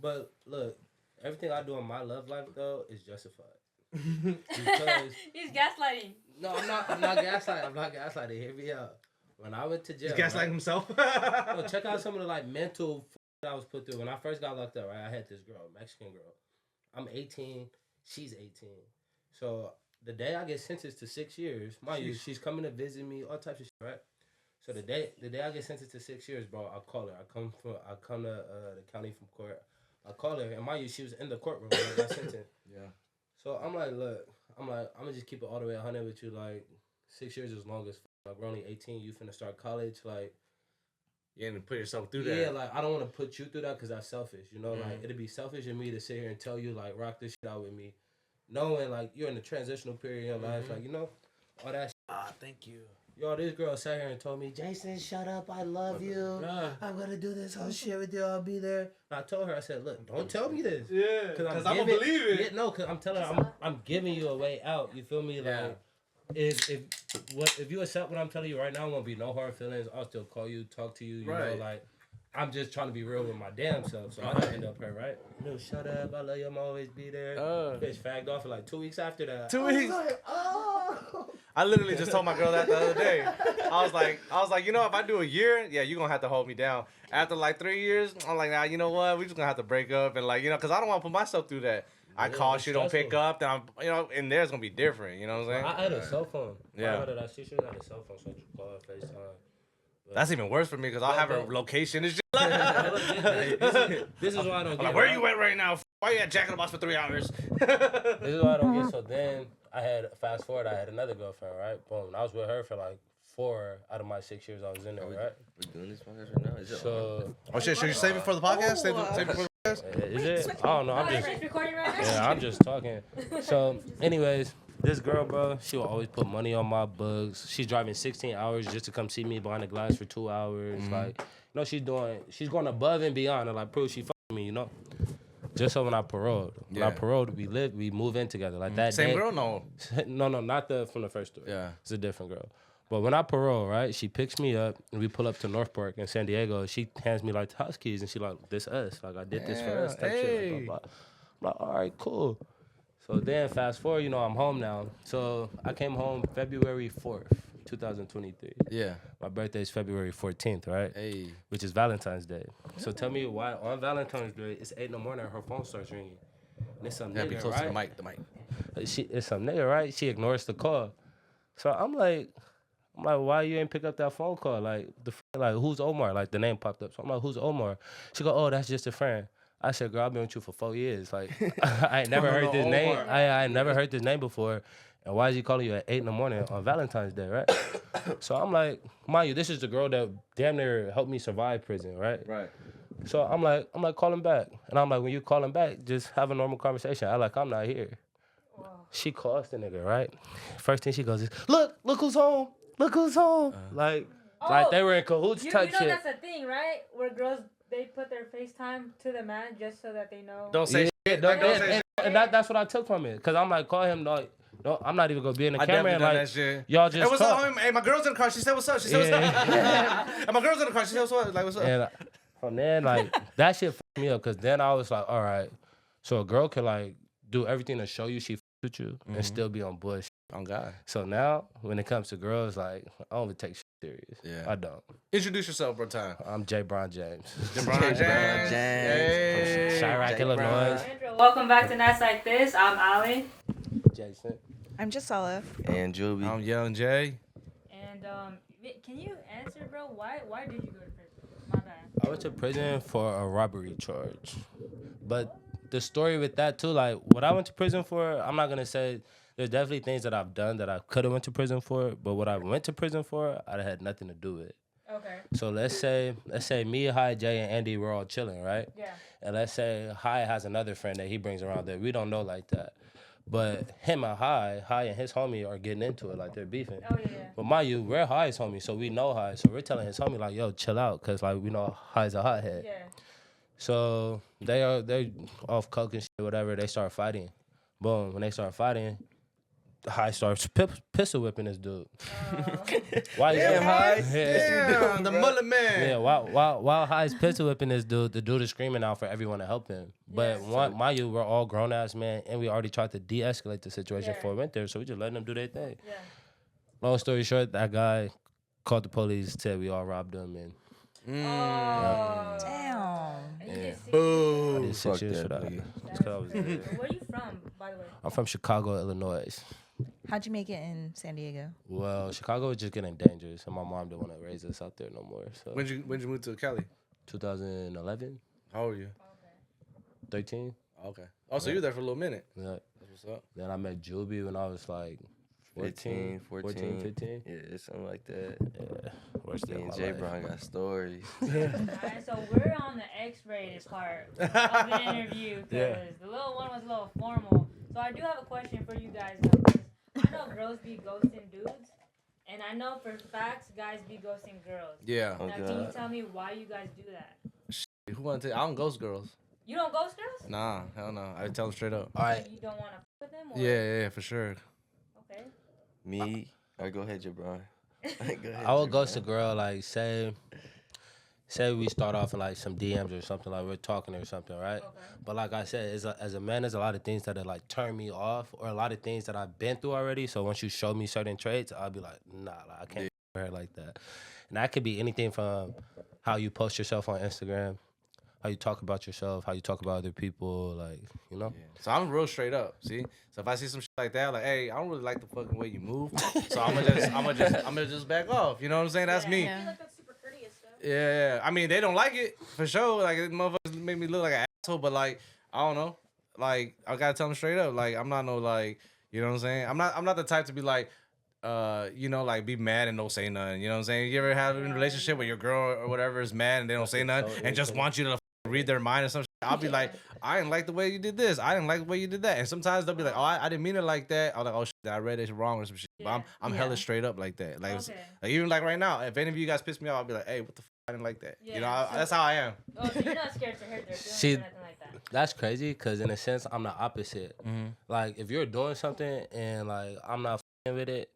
But look, everything I do in my love life though is justified. Because he's gaslighting. no, I'm not gaslighting. I'm not gaslighting. Hear me out. When I went to jail, he's gaslighting himself. No, check out some of the like mental I was put through. When I first got locked up, right? I had this girl, Mexican girl. I'm 18. She's 18. So the day I get sentenced to 6 years, mind you, she's coming to visit me, all types of shit, right? So the day I get sentenced to 6 years, bro, I call her. I come to the county from court. I call her, and mind you, she was in the courtroom when I got sentenced. Yeah. So I'm like, look, I'm gonna just keep it all the way 100 with you. Like 6 years is long as like we're only 18. You finna start college, like. You ain't put yourself through that. Yeah, like I don't want to put you through that because that's selfish. You know, like it'd be selfish of me to sit here and tell you like rock this shit out with me, knowing like you're in a transitional period in your life, like you know, all that. Thank you. Yo, this girl sat here and told me, Jason, shut up, I love you. I'm gonna do this whole shit with you. I'll be there. And I told her, I said, look, don't tell me this. Yeah, because I'm gonna believe it. Yeah, no, because I'm telling her, I'm giving you a way out. You feel me? Like. If you accept what I'm telling you right now, won't be no hard feelings. I'll still call you, talk to you. You know, like I'm just trying to be real with my damn self. So I don't end up her, right? No, shut up. I love you. I'm always be there. Bitch fagged off for like 2 weeks after that. 2 weeks. Like, oh. I literally just told my girl that the other day. I was like, you know, if I do a year, yeah, you're gonna have to hold me down. After like 3 years, I'm like, nah, you know what? We just gonna have to break up and like, you know, because I don't want to put myself through that. I call, she don't pick up, then I'm, you know, and there's gonna be different, you know what I'm saying? I had a cell phone. Yeah. I had that shit. I had a cell phone, so I could call her FaceTime. But that's even worse for me because I'll have her location and shit. This is why I don't get like, where you at right now? Why you at Jack in the Box for 3 hours? This is why I don't get. So then I had, fast forward, I had another girlfriend, right? Boom. I was with her for like 4 out of my 6 years I was in there, right? We're doing this podcast right now? Is it So. Oh shit, should you save it for the podcast? Save it for the podcast? Is it? I don't know. I'm just. Recording right now? Yeah, I'm just talking. So, anyways, this girl, bro, she will always put money on my books. She's driving 16 hours just to come see me behind the glass for 2 hours. Like, you know, she's going above and beyond to like prove she fucking me, you know. Just so when I paroled, we move in together like that. Same day, girl, no. no, not from the first story. Yeah, it's a different girl. But when I parole, right, she picks me up and we pull up to North Park in San Diego. She hands me like the house keys and she like, this us. Like I did this for us type shit. Like, blah, blah. I'm like, all right, cool. So then fast forward, you know, I'm home now. So I came home February 4th, 2023. Yeah. My birthday is February 14th, right? Hey. Which is Valentine's Day. So tell me why on Valentine's Day, it's 8 in the morning, her phone starts ringing. And it's some nigga, be close right? to the mic. It's some nigga, right? She ignores the call. So I'm like, why you ain't pick up that phone call? Like, like who's Omar? Like, the name popped up. So I'm like, who's Omar? She go, oh, that's just a friend. I said, girl, I've been with you for 4 years. Like, I ain't never heard this name. I ain't never heard this name before. And why is he calling you at 8 in the morning on Valentine's Day, right? So I'm like, mind you, this is the girl that damn near helped me survive prison, right? Right. So I'm like, call him back. And I'm like, when you call him back, just have a normal conversation. I'm not here. Wow. She calls the nigga, right? First thing she goes is, look who's home. Look who's home. Like they were in cahoots type shit. You know that's a thing, right? Where girls, they put their FaceTime to the man just so that they know. Don't say shit. Don't say shit. And that's what I took from it. Because I'm like, call him, no, I'm not even going to be in the camera. And like, that shit. Y'all just hey, what's up? Hey, my girl's in the car. She said, what's up? She said, what's up? And my girl's in the car. She said, what's up? Like, what's up? And from then, like, that shit fucked me up. Because then I was like, all right. So a girl can, like, do everything to show you she with you and still be on bullshit. Oh, God. So now, when it comes to girls, like, I don't even take shit serious. Yeah. I don't. Introduce yourself, bro, time. I'm Jaybron James. Jaybron James. Hey. Chirac, Illinois. Welcome back to Nights Like This. I'm Ali. Jason. I'm Gisela. Anjubie. I'm Yung Jae. And can you answer, bro? Why did you go to prison? My bad. I went to prison for a robbery charge. But the story with that, too, like, what I went to prison for, I'm not going to say... There's definitely things that I've done that I could have went to prison for, but what I went to prison for, I had nothing to do with. Okay. So let's say me, Hi, Jay, and Andy, we're all chilling, right? Yeah. And let's say Hi has another friend that he brings around that we don't know like that. But him and Hi and his homie are getting into it, like they're beefing. Oh, yeah. But mind you, we're Hi's homie, so we know Hi. So we're telling his homie, like, yo, chill out, because, like, we know Hi's a hothead. Yeah. So they're off coke and shit, whatever. They start fighting. Boom. When they start fighting, high starts pistol whipping this dude. Why you Damn, high? Damn, the mullet man. Yeah, while High is pistol whipping this dude, the dude is screaming out for everyone to help him. But mind you, we're all grown ass men, and we already tried to de-escalate the situation before we went there, so we just letting them do their thing. Yeah. Long story short, that guy called the police, said we all robbed him, and Oh. Damn. And you get 6 I Boo. did 6 Fuck years that for that. nigga. Just 'cause I was there. Where you from, by the way? I'm from Chicago, Illinois. How'd you make it in San Diego? Well, Chicago was just getting dangerous, and my mom didn't want to raise us out there no more. So When'd you move to Cali? 2011, How old are you? 13. Okay. Oh, so you were there for a little minute. Yeah. That's what's up. Then I met Anjubie when I was like 15, 14, 15. Yeah, something like that. Yeah, worst day Me of and my life. Jaybron got stories. Alright, so we're on the X-rated part of the interview because Yeah. the little one was a little formal. So I do have a question for you guys though, 'cause I know girls be ghosting dudes, and I know for facts guys be ghosting girls. Yeah. Oh, Now, can you God. tell me why you guys do that? Who want to? I don't ghost girls. You don't ghost girls? Nah, hell no. I tell them straight up. All right. You don't want to with them? Or? Yeah, for sure. Okay. Me? All right, go ahead, Jaybron. Go ahead, I would ghost a Jaybron. girl like say we start off in like some DMs or something, like we're talking or something, right? Okay. But like I said, as a man, there's a lot of things that like turn me off, or a lot of things that I've been through already. So once you show me certain traits, I'll be like, nah, like, I can't do her like that. And that could be anything from how you post yourself on Instagram, how you talk about yourself, how you talk about other people, like, you know. Yeah. So I'm real straight up. See, so if I see some shit like that, like, hey, I don't really like the fucking way you move, so I'm gonna just back off. You know what I'm saying? That's me. Yeah. I feel like that's super courteous though. Yeah. I mean, they don't like it for sure. Like, it motherfuckers make me look like an asshole, but like, I don't know. Like, I gotta tell them straight up. Like, I'm not no like, you know what I'm saying? I'm not the type to be like, you know, like be mad and don't say nothing. You know what I'm saying? You ever have a relationship where your girl or whatever is mad and they don't say nothing and just want you to read their mind or some shit? I'll be like, I didn't like the way you did this. I didn't like the way you did that. And sometimes they'll be like, oh, I didn't mean it like that. I'm like, oh shit, I read it wrong or some shit. But I'm hella Yeah. straight up like that. Like, Okay. like even like right now, if any of you guys piss me off, I'll be like, hey, what the fuck? I didn't like that. Yeah, You know, so- that's how I am. Oh, so you're not scared to hurt their feelings See, or nothing like that. That's crazy because in a sense, I'm the opposite. Like, if you're doing something and like I'm not f***ing with it,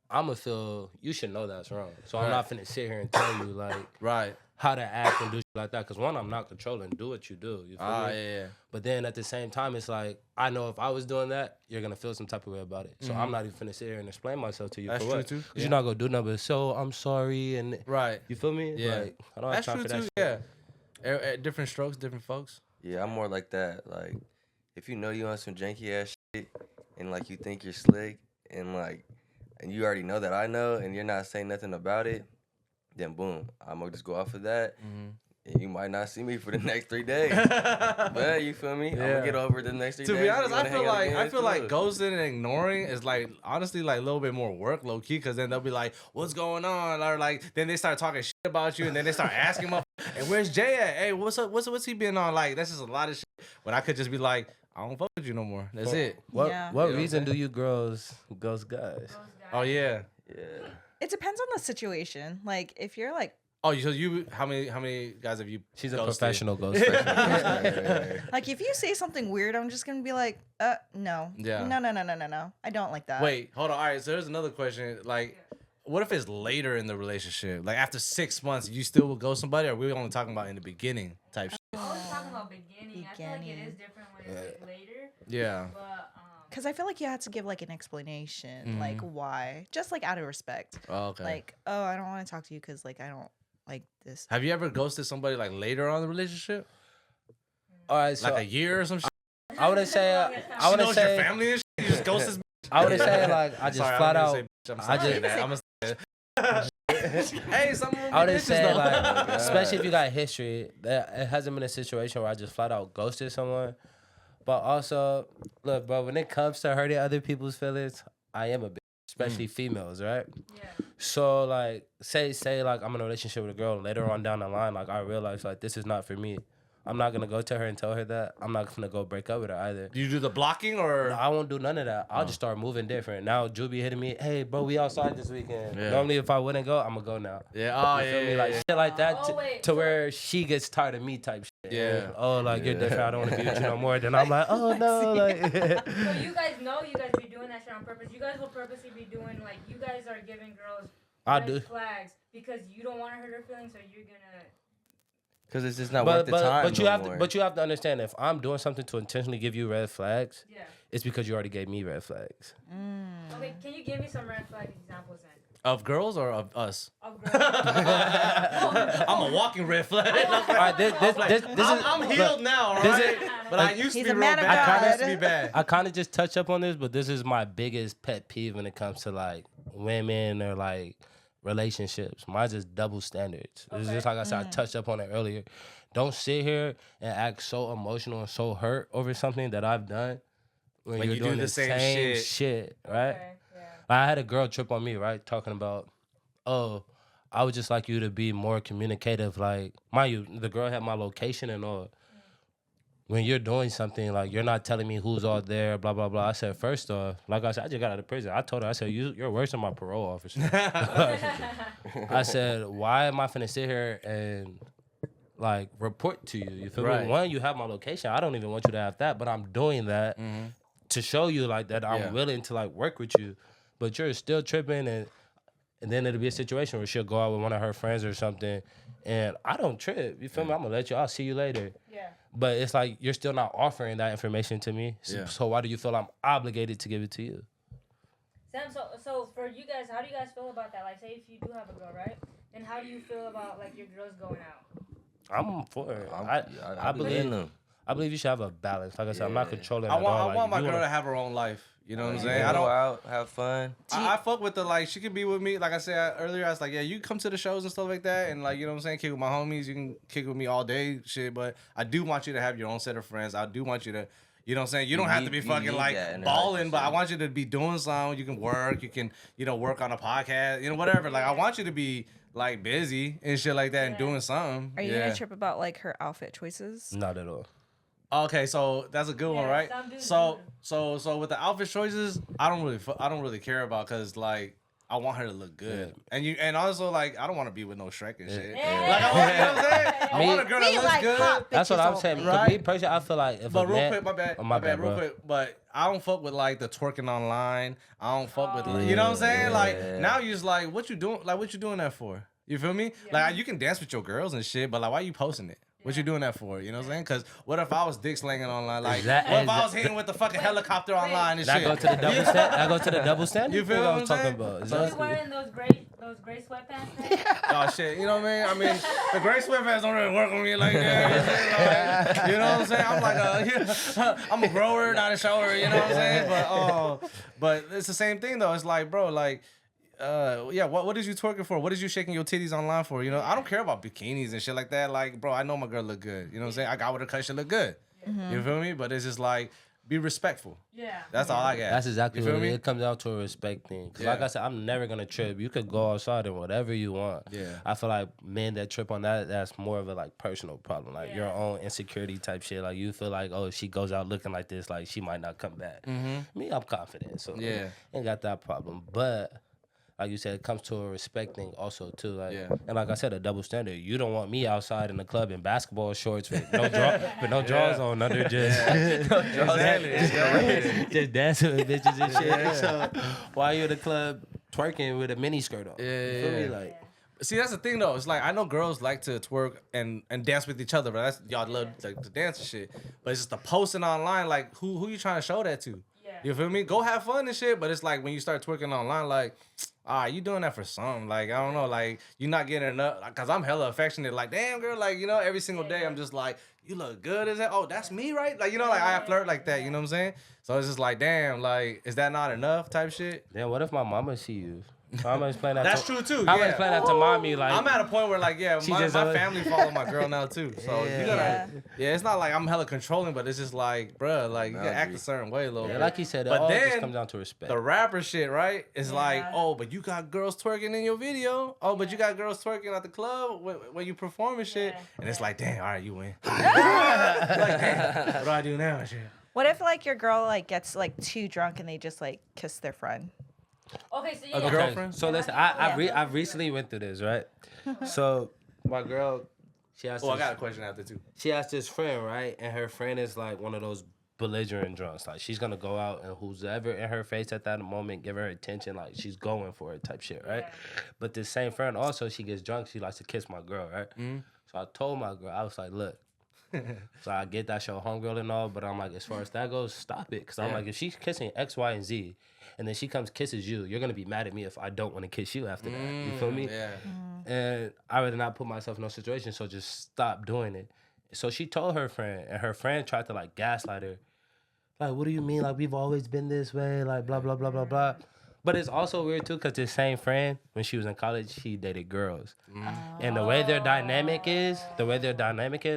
I'ma feel you should know that's wrong. So I'm Right. not finna sit here and tell you like Right. how to act and do shit like that. Cause one, I'm not controlling. Do what you do. You feel me? Yeah. But then at the same time, it's like I know if I was doing that, you're gonna feel some type of way about it. So I'm not even finna sit here and explain myself to you That's for true what. too. 'Cause you're not gonna do nothing. So I'm sorry, and Right. you feel me? Yeah. Like, I don't have That's time true for that too. shit. Yeah. Different strokes, different folks. Yeah, I'm more like that. Like, if you know you on some janky ass shit and like you think you're slick and like, and you already know that I know and you're not saying nothing about it, then boom, I'm gonna just go off of that. And you might not see me for the next 3 days. But you feel me? I'm Yeah. gonna get over it the next 3 To days. be You honest, wanna I feel hang out like again, I it's feel like cool. ghosting and ignoring is like honestly like a little bit more work, low key, because then they'll be like, "What's going on?" Or like then they start talking shit about you, and then they start asking them, "And where's Jay at? Hey, what's up? What's he been on?" Like that's just a lot of shit. When I could just be like, "I don't fuck with you no more. That's it." What Yeah. what You know what I'm reason saying? do you girls ghost guys? Those guys. Oh yeah. Yeah. It depends on the situation. Like if you're like Oh, so you how many guys have you? She's a ghosted? professional ghoster. like if you say something weird, I'm just gonna be like, no. Yeah. No. I don't like that. Wait, hold on. All right, so there's another question. Like, what if it's later in the relationship? Like after 6 months, you still will go somebody, or we only talking about in the beginning type shit? I was talking about beginning. I feel like it Beginning. is different when it's like later. Yeah. But Because I feel like you have to give like an explanation, like why, just like out of respect. Oh, okay. Like, oh, I don't want to talk to you because like I don't like this. Have you ever ghosted somebody like later on in the relationship, All right, so like a year or some shit? I wouldn't say I She wouldn't knows your say family and shit. You just ghost this. I wouldn't say like I just Sorry, flat I'm out. gonna say, bitch. I'm I sorry. just- that. Hey, some of them I wouldn't bitches, say though. like, especially if you got history, that it hasn't been a situation where I just flat out ghosted someone. But also, look, bro, when it comes to hurting other people's feelings, I am a bitch, especially females, right? yeah. So like, say like I'm in a relationship with a girl, and later on down the line, like I realize like this is not for me. I'm not gonna go to her and tell her that. I'm not gonna go break up with her either. Do you do the blocking or? No, I won't do none of that. I'll just start moving different. Now Anjubie hitting me, hey bro, we outside this weekend. Yeah. Normally if I wouldn't go, I'm gonna go now. Yeah. Oh You yeah. feel me? Yeah, Like yeah. shit like that Oh, wait, to so- where she gets tired of me type shit. Yeah. Oh, like you're different. I don't want to be with you no more. Then I'm like, oh no, like. So you guys know you guys be doing that shit on purpose. You guys will purposely be doing like you guys are giving girls I red do. flags because you don't want to hurt her feelings, so you're gonna. Because it's just not worth the time. But you no have more. to, but you have to understand if I'm doing something to intentionally give you red flags, Yeah. it's because you already gave me red flags. Okay, can you give me some red flag examples then? Of girls or of us? Of girls. I'm a walking red flag. All right, this I'm is. healed look, now, this right? is- But I used to He's be a real man of bad. I God. used to be bad. I kind of just touch up on this, but this is my biggest pet peeve when it comes to like women or like relationships. Mine's just double standards. It's just like I said, I touched up on it earlier. Don't sit here and act so emotional and so hurt over something that I've done when When you're you do doing the the same same shit. shit, right? Okay, yeah. I had a girl trip on me, right? Talking about, oh, I would just like you to be more communicative. Like, mind you, the girl had my location and all. When you're doing something, like, you're not telling me who's all there, blah, blah, blah. I said, first off, like I said, I just got out of prison. I told her, I said, you're worse than my parole officer. I said, why am I finna sit here and, like, report to you? You feel Right. me? One, you have my location. I don't even want you to have that, but I'm doing that to show you, like, that I'm Yeah. willing to, like, work with you. But you're still tripping, and then it'll be a situation where she'll go out with one of her friends or something, and I don't trip. You feel me? I'm gonna let you. I'll see you later. Yeah. But it's like you're still not offering that information to me. So, Yeah. so why do you feel I'm obligated to give it to you? Sam, so for you guys, how do you guys feel about that? Like, say if you do have a girl, right? Then how do you feel about like your girls going out? I'm for it. I I believe in believe them. I believe you should have a balance. Like I said, I'm not Yeah. controlling. I at all. want my you girl wanna- to have her own life. You know what I'm saying? Yeah, I go don't. out, have fun. I fuck with the like. She could be with me. Like I said earlier, I was like, yeah, you come to the shows and stuff like that, and like you know what I'm saying, kick with my homies. You can kick with me all day, shit. But I do want you to have your own set of friends. I do want you to, you know what I'm saying. You don't have to be You fucking need like that in a balling, but I relationship. want you to be doing something. You can work. You can work on a podcast. Whatever. Like I want you to be like busy and shit like that and doing something. Are you yeah. gonna trip about like her outfit choices? Not at all. Okay, so that's a good one, Yeah, right? some dudes So, do. so with the outfit choices, I don't really care about because like I want her to look good, and also like I don't want to be with no Shrek and shit. Yeah. Like I want, you know what I'm saying? I Me- want a girl that Me looks like good. hot That's what bitches I'm saying. only. To Right. me personally, I feel like if But a real man, quick, my bad, oh, my bad, real bro. quick. But I don't fuck with like the twerking online. I don't fuck with like, you know what I'm saying? Like Yeah. now you're just like, what you doing? Like what you doing that for? You feel me? Yeah. Like you can dance with your girls and shit, but like why you posting it? What you doing that for? You know what I'm saying? Because what if I was dick slanging online? Like, That- what if I that- was hitting with the fucking helicopter online and That shit? go to the double stand. That go to the double standard. You feel thing what I was I'm talking saying? about? So So you Exactly. wearing those gray sweatpants? Then? Oh shit, you know what I mean? The gray sweatpants don't really work on me like that. Like, you know what I'm saying? I'm like I'm a grower, not a shower. You know what I'm saying? But it's the same thing though. It's like, bro, like. Yeah, what is you twerking for? What is you shaking your titties online for? You know, I don't care about bikinis and shit like that. Like, bro, I know my girl look good. You know what I'm saying? I got with her cause she look good. You feel me? But it's just like, be respectful. Yeah. That's all I got. That's exactly You what feel it me? is. It comes down to a respect thing. Cause like Yeah. I said, I'm never gonna trip. You could go outside and whatever you want. Yeah. I feel like men that trip on that, that's more of a like personal problem. Like your own insecurity type shit. Like you feel like, oh, if she goes out looking like this, like she might not come back. Me, I'm confident. So Yeah. ain't got that problem. But like you said, it comes to a respect thing also too. Like Yeah. and like I said, a double standard. You don't want me outside in the club in basketball shorts with no drawers on under just Exactly. just dancing with bitches and shit. So while you're in the club twerking with a mini skirt on. Yeah, You feel me? yeah. Like See, that's the thing though. It's like I know girls like to twerk and dance with each other, but that's y'all love like to dance and shit. But it's just the posting online. Like who you trying to show that to? Yeah. You feel me? Go have fun and shit. But it's like when you start twerking online, like, you doing that for something. Like I don't know, like you're not getting enough. Like, cause I'm hella affectionate. Like damn girl, like you know every single day I'm just like you look good as that. Oh that's me right? Like you know like I flirt like that. You know what I'm saying? So it's just like damn, like is that not enough type shit? then what if my mama see you? So I'm gonna explain that. That's to, true too. I'm gonna Yeah. explain that to mommy. Like I'm at a point where like She my just family follow my girl now too. So you gotta Yeah. it's not like I'm hella controlling, but it's just like, bruh, like you gotta act a Boundary. certain way a little yeah, bit. like you said, it But all then just comes down to respect. The rapper shit, right? Is like, Yeah. oh, but you got girls twerking in your video. Oh, but you got girls twerking at the club when you perform and shit. Yeah. And it's like, damn, all right, you win. Like, damn, what do I do now and shit? What if like your girl like gets like too drunk and they just like kiss their friend? Okay, so A yeah. girlfriend? So listen, I recently went through this, right? So my girl, she asked. Oh, I got a question after too. She asked this friend, right? And her friend is like one of those belligerent drunks. Like she's gonna go out and who's ever in her face at that moment, give her attention. Like she's going for it type shit, right? Yeah. But this same friend also, she gets drunk. She likes to kiss my girl, right? So I told my girl, I was like, look. So I get that show homegirl and all, but I'm like, as far as that goes, stop it. Cause I'm like, if she's kissing X, Y, and Z, and then she comes kisses you, you're gonna be mad at me if I don't want to kiss you after that. You feel me? Yeah. And I rather not put myself in no situation, so just stop doing it. So she told her friend, and her friend tried to like gaslight her. Like, what do you mean? Like, we've always been this way, like blah, blah, blah, blah, blah. But it's also weird too, because this same friend, when she was in college, she dated girls. And the way their dynamic is,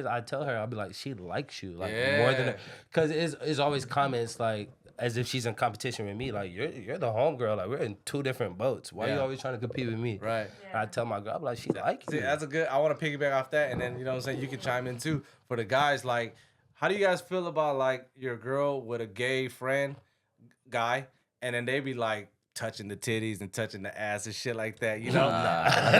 I tell her, I'll be like, she likes you, like more than, because it's always comments like, as if she's in competition with me, like you're the homegirl, like we're in two different boats. Why you always trying to compete with me? Right. I tell my girl, I'm like, she like See, you. that's a good. I want to piggyback off that, and then you know what I'm saying. You can chime in too for the guys. Like, how do you guys feel about like your girl with a gay friend, guy, and then they be like touching the titties and touching the ass and shit like that? You know,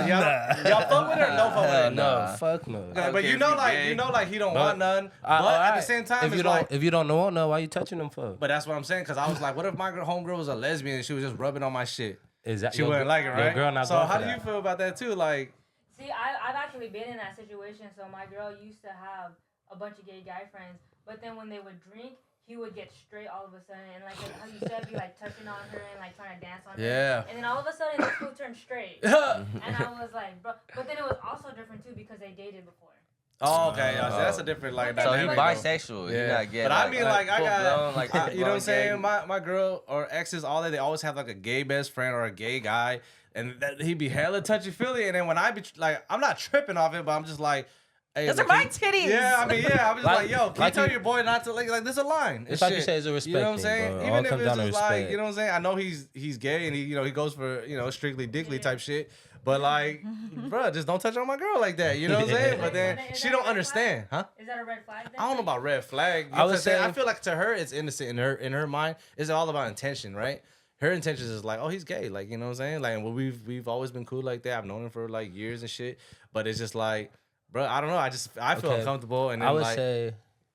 y'all fuck with her? Or no fuck with her? No, fuck no. Okay, but Okay, you know, if you like gay. you know, like he don't But- want none. But Alright, at the same time, if you it's don't, like. if you don't know, no, why you touching them for? But that's what I'm saying, because I was like, what if my homegirl was a lesbian and she was just rubbing on my shit? Is that She wouldn't like it, right? Your girl not so going how for do you that. feel about that too? Like, See, I've actually been in that situation. So my girl used to have a bunch of gay guy friends, but then when they would drink, he would get straight all of a sudden, and like how you said, be like touching on her and like trying to dance on Yeah. her. And then all of a sudden, this fool turned straight, and I was like, bro. But then it was also different too because they dated before. oh, okay, yeah, so that's a different like. So So he dynamic, though. bisexual. He not gay. But I mean, like, I got, full-blown, like, you know what I'm full-blown saying? gay. My girl or exes, all that, they always have like a gay best friend or a gay guy, and that, he be hella touchy feely. And then when I be like, I'm not tripping off it, but I'm just like, hey, Those look, are my can- titties. Yeah, I mean, yeah, I'm just like, yo, can you like tell you- your boy not to like there's a line. It's and like you shit. say, it's a respect You know what I'm thing, saying? bro. It all Even if comes it's down to just like, respect. you know what I'm saying? I know he's gay and he goes for strictly dickly type shit. But like, bro, just don't touch on my girl like that. You know what I'm saying? But then Is she that don't a red understand, huh? Is that a red flag? Then? I don't know about red flag. I would Because I say- feel like to her it's innocent in her mind. It's all about intention, right? Her intentions is like, oh, he's gay, like, you know what I'm saying? Like, well, we've always been cool like that. I've known him for like years and shit. But it's just like, bro, I don't know. I feel Okay. uncomfortable. And then I would like, say,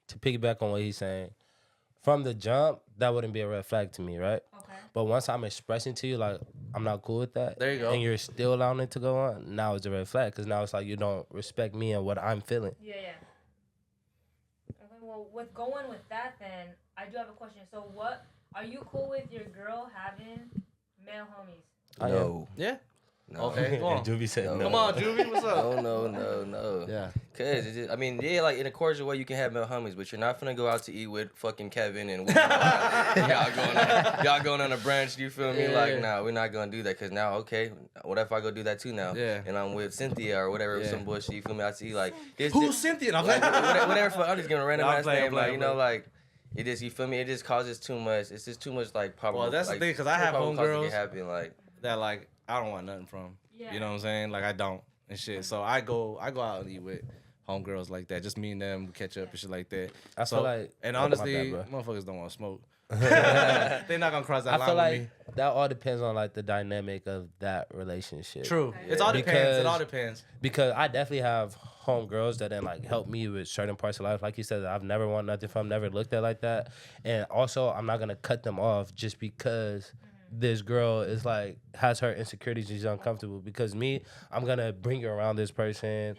to piggyback on what he's saying, from the jump, that wouldn't be a red flag to me, right? Okay. But once I'm expressing to you, like, I'm not cool with that. There you go. And you're still allowing it to go on, now it's a red flag. Because now it's like you don't respect me and what I'm feeling. Yeah. Okay. Well, with going with that, then I do have a question. So, what are you cool with your girl having male homies? I am. No. yeah. No. Okay, come on. Juvie said No. no. Come on, Juvie, what's up? No. Yeah. Cause it's just, I mean, yeah, like in a cordial way you can have male homies, but you're not finna go out to eat with fucking Kevin and y'all going on a branch. You feel me? Yeah. Like, nah, we're not gonna do that. Cause now, okay, what if I go do that too now? Yeah. And I'm with Cynthia or whatever, Yeah. some bullshit. You feel me? Out to eat like this. Who's Cynthia? I'm Like, like, whatever. I'm just gonna random Nah, I'm ass playing, name. Like, playing, you know, playing. like. It just, you feel me? It just causes too much. It's just too much like probably. Well, that's the like, thing, 'cause I have probable cause to homegirls- get happy and like. that like I don't want nothing from. Yeah. You know what I'm saying? Like I don't and shit. So I go out and eat with homegirls like that. Just me and them catch up and shit like that. I So feel like, and oh, my honestly, bad, bro. motherfuckers don't want to smoke. They're not gonna cross that I line feel with like me. that all depends on like the dynamic of that relationship. True. Yeah. It all depends. It Because- all depends. Because I definitely have homegirls that then like help me with certain parts of life. Like you said, I've never wanted nothing from, never looked at like that. And also, I'm not gonna cut them off just because this girl is like has her insecurities, she's uncomfortable. Because me, I'm gonna bring you around this person.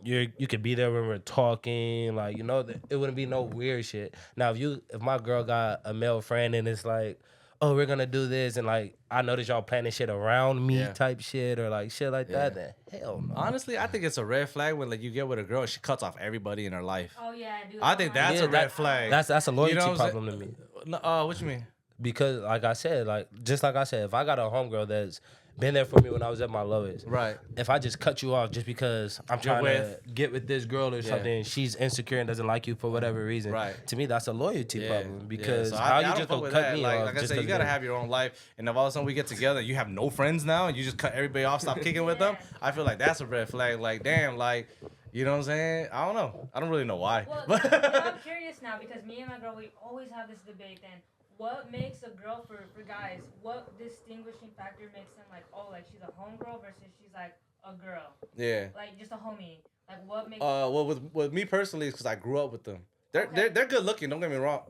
You could be there when we're talking, like, you know, it wouldn't be no weird shit. Now if my girl got a male friend and it's like, oh, we're gonna do this, and like I notice y'all planning shit around me Yeah. type shit or like shit like that, then hell no. Honestly, I think it's a red flag when like you get with a girl and she cuts off everybody in her life. Oh yeah, dude. I think that's Yeah, a red that- flag. That's a loyalty You know what I'm problem to me. No, what you mean? because like I said, if I got a homegirl that's been there for me when I was at my lowest. Right. If I just cut you off just because I'm trying to get with this girl or something, she's insecure and doesn't like you for whatever reason. Right. To me, that's a loyalty problem because So how I you don't just fuck gonna with cut that. me Like, off? like I just said, you 'cause gotta of- have your own life. And if all of a sudden we get together, you have no friends now, and you just cut everybody off, stop kicking with them. I feel like that's a red flag. Like, damn, like, you know what I'm saying? I don't know. I don't really know why. Well, But now I'm curious now because me and my girl, we always have this debate. Then, what makes a girl for guys? What distinguishing factor makes them like, oh, like she's a homegirl versus she's like a girl, yeah. like just a homie? Like, what makes? Well, with me personally, it's because I grew up with them. They're good looking. Don't get me wrong.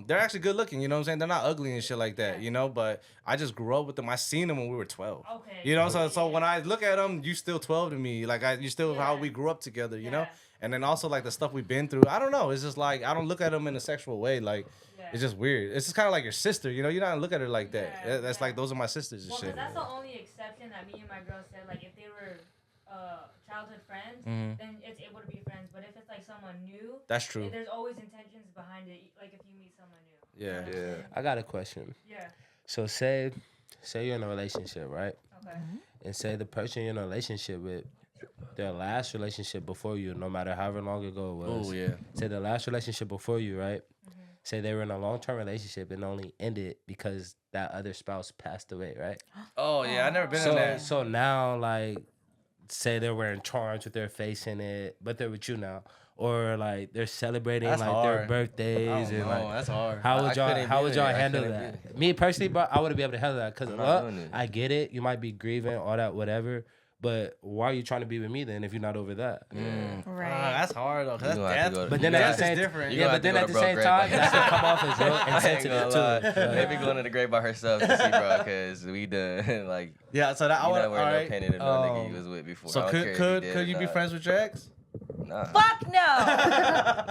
They're actually good looking. You know what I'm saying? They're not ugly and shit like that. You know, but I just grew up with them. I seen them when we were 12. Okay. You know, so when I look at them, you still 12 to me. Like you still how we grew up together. You know, and then also like the stuff we've been through. I don't know. It's just like I don't look at them in a sexual way. Like it's just weird. It's just kind of like your sister. You know, you don't look at her like that. That's like those are my sisters and Well, shit. that's the only exception that me and my girl said. Like, if they were childhood friends, then it's able to be friends. But if it's like someone new, That's true. there's always intentions behind it. Like if you meet someone new. Yeah. You know what I'm saying? I got a question. Yeah. So say you're in a relationship, right? Okay. And say the person you're in a relationship with, their last relationship before you, no matter however long ago it was. Oh yeah. Say the last relationship before you, right? Say they were in a long-term relationship and only ended because that other spouse passed away, right? Oh yeah. I never been in that. So now, like, say they're wearing charms with their face in it, but they're with you now, or like they're celebrating That's their hard. birthdays and like. That's hard. How would I couldn't y'all do it. I handle couldn't that? Me personally, bro, I wouldn't be able to handle that because not doing it. I get it. You might be grieving, all that, whatever. But why are you trying to be with me then if you're not over that? Right. That's hard though. 'Cause You gonna have to that's go But then at death the same is different. You yeah, gonna but then have at to the go to same bro time, grave. that's gonna come off as real I ain't insensitive gonna too. lie. Yeah. Maybe going to the grave by herself to see, bro, because we done like Yeah, so that I you would. not All wearing right. no penny to no nigga you was with before. So I don't care could if could you did or be not. friends with your ex? Nah. Fuck no.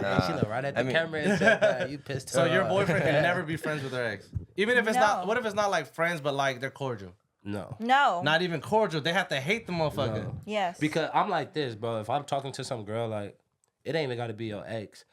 Nah. She looked right at the I mean- camera and said that. You pissed her So your off. boyfriend can never be friends with their ex, even if it's not. No. What if it's not like friends, but like they're cordial? No. No. Not even cordial. They have to hate the motherfucker. No. Yes. Because I'm like this, bro. If I'm talking to some girl, like, it ain't even got to be your ex.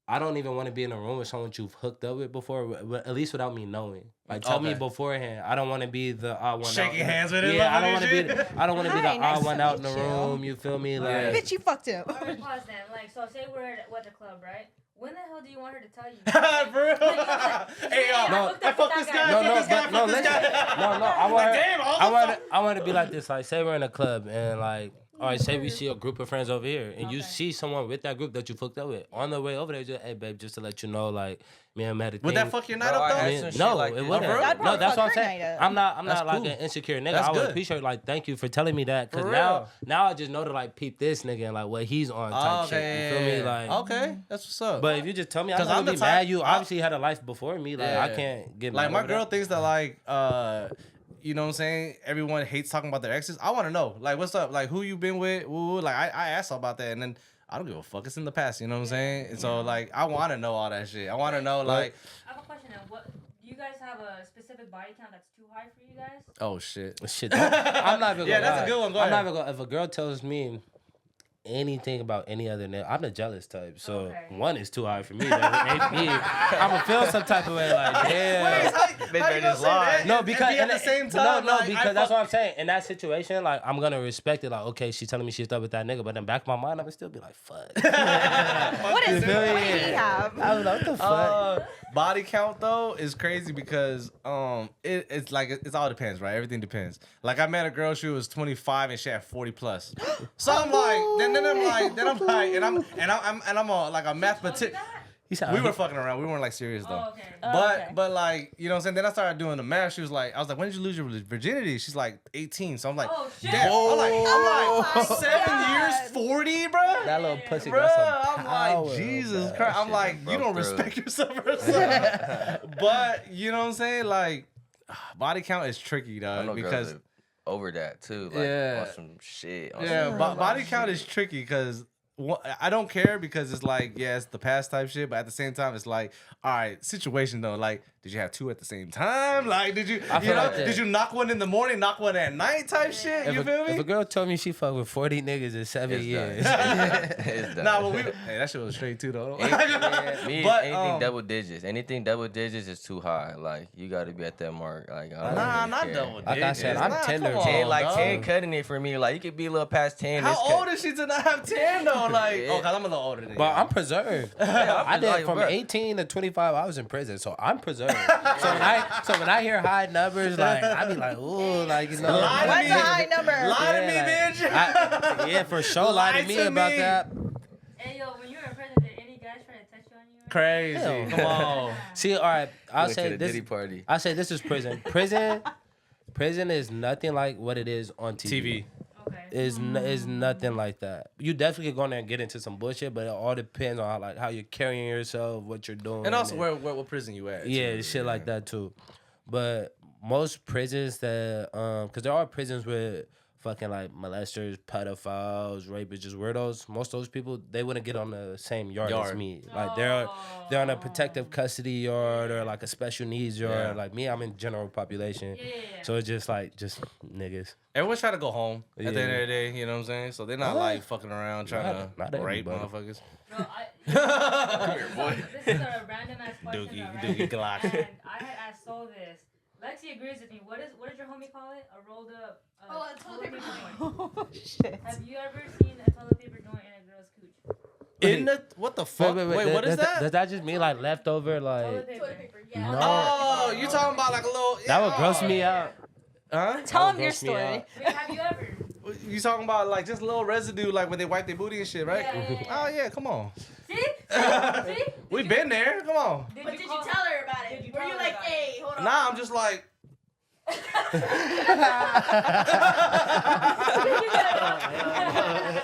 I don't even want to be in a room with someone you've hooked up with before, at least without me knowing. Like, tell me Okay. beforehand. I don't want to be the odd one Shaking out. hands with him, Yeah, I don't motherfucker want to be. shit. I don't want to be the Hi, nice odd one to out in the meet you. room. You feel me? Like, Bitch, you fucked him. Alright, pause then. Like, so say we're at the club, right? When the hell do you want her to tell you? For real? Hey, yo, No, I fucked this guy. no, I fucked this guy. I fucked this listen. guy. No, I want. damn, I want to be like this. Like, say we're in a club and like, all right, say we see a group of friends over here, and you Okay. see someone with that group that you fucked up with on the way over there. Just, hey, babe, just to let you know, like, me and Matt. Would that fuck your night Bro, up I though? had I mean, some shit no, like it this. wouldn't. Oh, bro? That'd No, probably that's what I'm fuck her saying. night up. I'm That's not like cool. an insecure nigga. That's I would good. appreciate like, thank you for telling me that. Cause For now real. I just know to like peep this nigga and like what he's on type shit. You feel me? Like, okay, that's what's up. but if you just tell me, I'm 'Cause not I'm gonna the be mad. type- You obviously had a life before me. Like, I Yeah. can't get like mad my over girl that. thinks that like you know what I'm saying, everyone hates talking about their exes. I want to know like what's up, like who you been with, woo, like I asked her about that, and then I don't give a fuck, it's in the past, you know what I'm saying. And so like I want to know all that shit. I want to know like I have a question. Then. What do you guys have a specific body count that's too high for you guys? oh shit. Shit, I'm not even gonna Yeah, that's a lie. good one. Go I'm not ahead. even gonna. If a girl tells me anything about any other nigga, I'm the jealous type. So Okay. one is too high for me. That ain't me. I'm gonna feel some type of way. Like, damn. Bitch better just lie. No, because at the same time, no, like, because that's what I'm saying. In that situation, like, I'm gonna respect it. Like, okay, she's telling me she's stuck with that nigga, but then back of my mind, I'm gonna still be like, fuck. What is You feel me? what did he have? I was like, what the fuck? Body count though is crazy because it's like it all depends, right? Everything depends. Like I met a girl, she was 25 and she had 40 plus. So I'm like, then I'm like, and I'm a mathematician. He said, We were fucking around. We weren't like serious though. Oh, okay. okay. But like, you know what I'm saying? Then I started doing the math. She was like, I was like, when did you lose your virginity? She's like 18. So I'm like, Oh, shit. damn. I'm like Oh my 7 God. years, 40, bro. that little pussy Bruh, got some I'm power, like, Jesus bruh. Christ. I'm shit like, just you broke don't through. respect yourself or something. But, you know what I'm saying? Like, body count is tricky, I dog. know Because, girls are over that too. Like Yeah. on some shit. On yeah, some bo- real body life count shit. is tricky because, I don't care because it's like, yeah, it's the past type shit, but at the same time, it's like, all right, situation though. Like, did you have two at the same time? Like, did you, I you feel know, like that. did you knock one in the morning, knock one at night type shit? You feel If a me? girl told me she fucked with 40 niggas in 7 years, It's done. Nah, well, hey, that shit was straight too though. Me, But, anything double digits. Anything double digits is too high. Like, you got to be at that mark. Like, I don't Nah, really not care. double Like I said, digits. I'm Nah, tender. come 10, on, like dog. 10 cutting it for me. Like, you could be a little past 10. How It's old is she to not have 10 though? Like, Yeah. oh, cause I'm a little older than you. but I'm preserved. Yeah, I did like, from bruh. 18 to 25. I was in prison, so I'm preserved. so when I hear high numbers, like I be like, ooh, like you know, Lie to What's me. a high number? Lie to me, Yeah, bitch. yeah, for sure. Lie to me about that. Hey, yo, when you were in prison, did any guys try to touch you on you? Crazy. Hell. Come on. See, all right, I'll Went to say the this. Diddy party. I say this is prison. Prison is nothing like what it is on TV. TV. Okay. Is nothing like that. You definitely could go in there and get into some bullshit, but it all depends on how you're carrying yourself, what you're doing, And also, what prison you at? yeah, too. shit like that too. But most prisons that because there are prisons with fucking like molesters, pedophiles, rapists, just weirdos. Most of those people, they wouldn't get on the same yard as me. Like they're on a protective custody yard or like a special needs yard. Yeah. Like me, I'm in general population. Yeah. So it's just niggas. Everyone's trying to go home at the end of Yeah. the day. You know what I'm saying? So they're not What? like fucking around trying Not to rape everybody. motherfuckers. No, boy. This is a random ass question. Dookie, though, Dookie right? Glock. And I had asked Sol this. Lexi agrees with me. What did your homie call it? A rolled up. A toilet paper joint. Oh shit. Have you ever seen a toilet paper joint in a girl's cooch? In the what the fuck? Wait, what is that? Does that just mean like leftover? Toilet Like paper. Toilet paper, yeah. No. Oh, you talking about like a little? that would gross me out. Huh? Tell him would your gross me story. out. Wait, have you ever? You talking about like just little residue, like when they wipe their booty and shit, right? Yeah. Oh yeah, come on. See? See? We been there. Come on. But did you tell her about it? Did you Were tell you her like, about it? hey, hold on? Nah, I'm just like.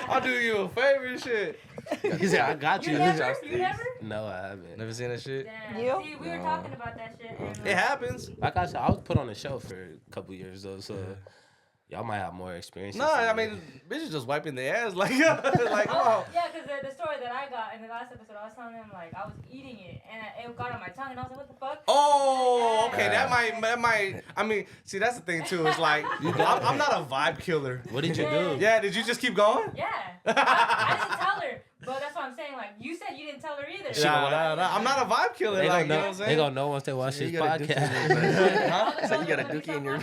I'll do you a favor and shit. He said, "I got You you." never? You never? No, I haven't. Never seen that shit. Damn. You? See, we were talking about that shit. And, It happens. Like I said, I was put on the show for a couple years though, so y'all might have more experience. No, I mean, bitches just wiping their ass like, like, come on. Yeah, because the story that I got in the last episode, I was telling them like I was eating it and it got on my tongue and I was like, what the fuck? Oh, okay, that might. I mean, see, that's the thing too. It's like I'm not a vibe killer. what did you do? Yeah, did you just keep going? Yeah. I didn't tell her, but that's what I'm saying. Like you said, you didn't tell her either. Nah, I'm not a vibe killer. They Like, gonna you know know. what I'm They saying? gonna know once they watch You this got a dookie in podcast. your butt. Huh? So you got a dookie in your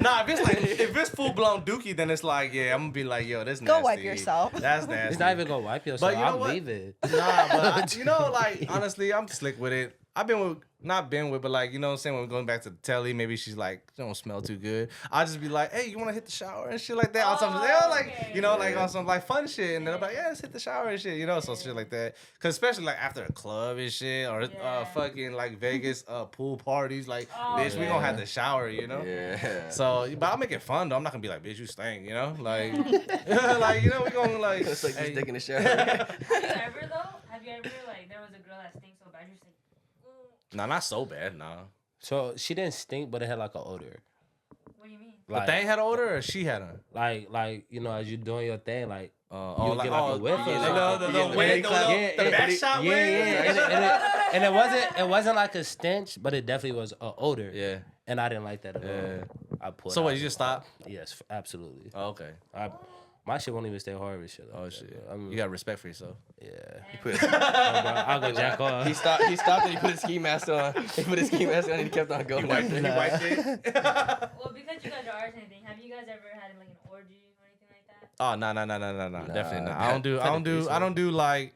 Nah, if it's full blown dookie, then it's like, yeah, I'm gonna be like, yo, this nasty. Go wipe yourself. That's nasty. It's not even gonna wipe yourself. But you know I'll what? leave it. Nah, but you know, like honestly, I'm slick with it. I've been with, but like, you know what I'm saying, when we're going back to the telly, maybe she's like, don't smell too good. I'll just be like, hey, you wanna hit the shower and shit like that on something, like, okay. you know, like on some like fun shit, and then I'm like, yeah, let's hit the shower and shit, you know, so shit like that. Cause especially like after a club and shit, or Yeah. fucking like Vegas pool parties, like, Oh, bitch, we yeah. gonna have to shower, you know. Yeah. So, but I'll make it fun though. I'm not gonna be like, bitch, you stink, you know, like, like, you know, we gonna like, It's like hey, you taking a shower. Have you ever like there was a girl that stinks so bad you're just like, nah, not so bad, nah. So she didn't stink, but it had like an odor. what do you mean? The thing had odor, or she had her? Like you know, as you doing your thing, like Oh, get like a whiff or yeah, something. the Yeah, wind, the cloud. the back shot yeah, wind. yeah. And it wasn't like a stench, but it definitely was an odor. Yeah. And I didn't like that at all. Yeah. I put. So what, you just stopped? Yes, absolutely. Oh, okay. My shit won't even stay hard with shit. Like Oh that, shit. bro. You got respect for yourself. Yeah. Put- Bro, I'll go jack off. He stopped and he put his ski mask on. He put his ski mask on and he kept on going. You wiped it. Well, because you guys are artists and anything, have you guys ever had like an orgy or anything like that? Oh no. Definitely not. Nah, I don't do like,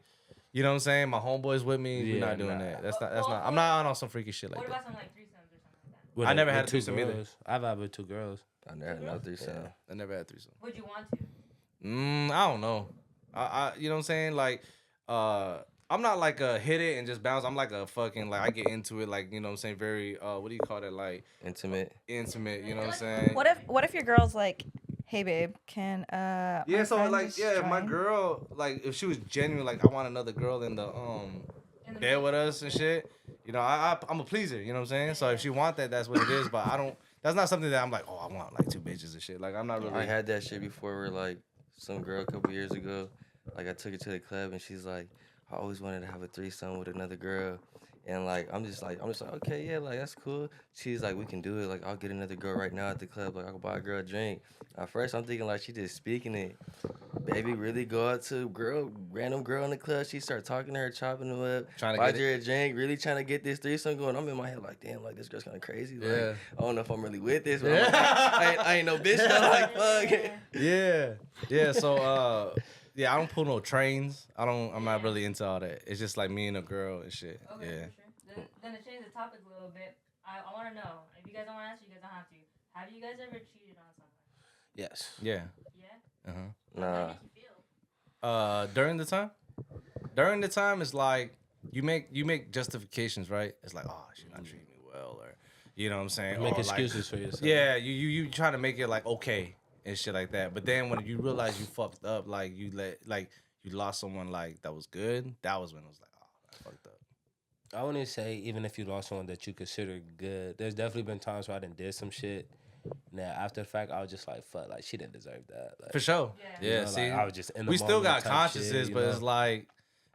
you know what I'm saying? My homeboys with me. We're Yeah, not doing nah. that. That's not. I'm not on some freaky shit What like about that. some like threesomes or something like that? With I never with had a two threesome either. girls. I've had with two girls. I never had no threesome. I never had threesome. Would you want to? I don't know. I you know what I'm saying? Like, I'm not like a hit it and just bounce. I'm like a fucking like I get into it like, you know what I'm saying, very what do you call that, like Intimate. intimate, you know what I'm saying? What if your girl's like, hey babe, can Yeah, my so friend like just if my join?" girl, like if she was genuine, like I want another girl in the In the bed with us and shit, you know, I'm a pleaser, you know what I'm saying? So if she want that, that's what it is. But I don't. That's not something that I'm like, oh, I want like two bitches and shit. Like I'm not really. I had that shit before where like some girl a couple years ago, like I took her to the club and she's like, I always wanted to have a threesome with another girl. And like I'm just like okay, yeah, like that's cool. She's like, we can do it. Like I'll get another girl right now at the club. Like I'll buy a girl a drink. At first I'm thinking like she just speaking it. Baby really go out to random girl in the club. She start talking to her, chopping them up, Trying to buy get her a drink, really trying to get this threesome going. I'm in my head like, damn, like this girl's kind of crazy. Like Yeah. I don't know if I'm really with this. But I'm like, I ain't no bitch though. Like fuck. Yeah. So yeah, I don't pull no trains. I'm not really into all that. It's just like me and a girl and shit. Okay, Yeah. for sure. Then to change the topic a little bit, I want to know, if you guys don't want to answer, you guys don't have to. Have you guys ever cheated on someone? Yes. Yeah. Yeah? Nah. During the time it's like you make justifications, right? It's like, oh, she's not treating me well, or you know what I'm saying? Make Or, excuses for yourself. Yeah, you try to make it like okay and shit like that. But then when you realize you fucked up, like you lost someone like that was good, that was when it was like, oh, I fucked up. I wouldn't say even if you lost someone that you consider good. There's definitely been times where I did some shit. Now after the fact, I was just like, fuck, like she didn't deserve that. Like, For sure. Yeah. Yeah, you know, see, like, I was just in the we still moment got type consciences, shit, but you it's know? like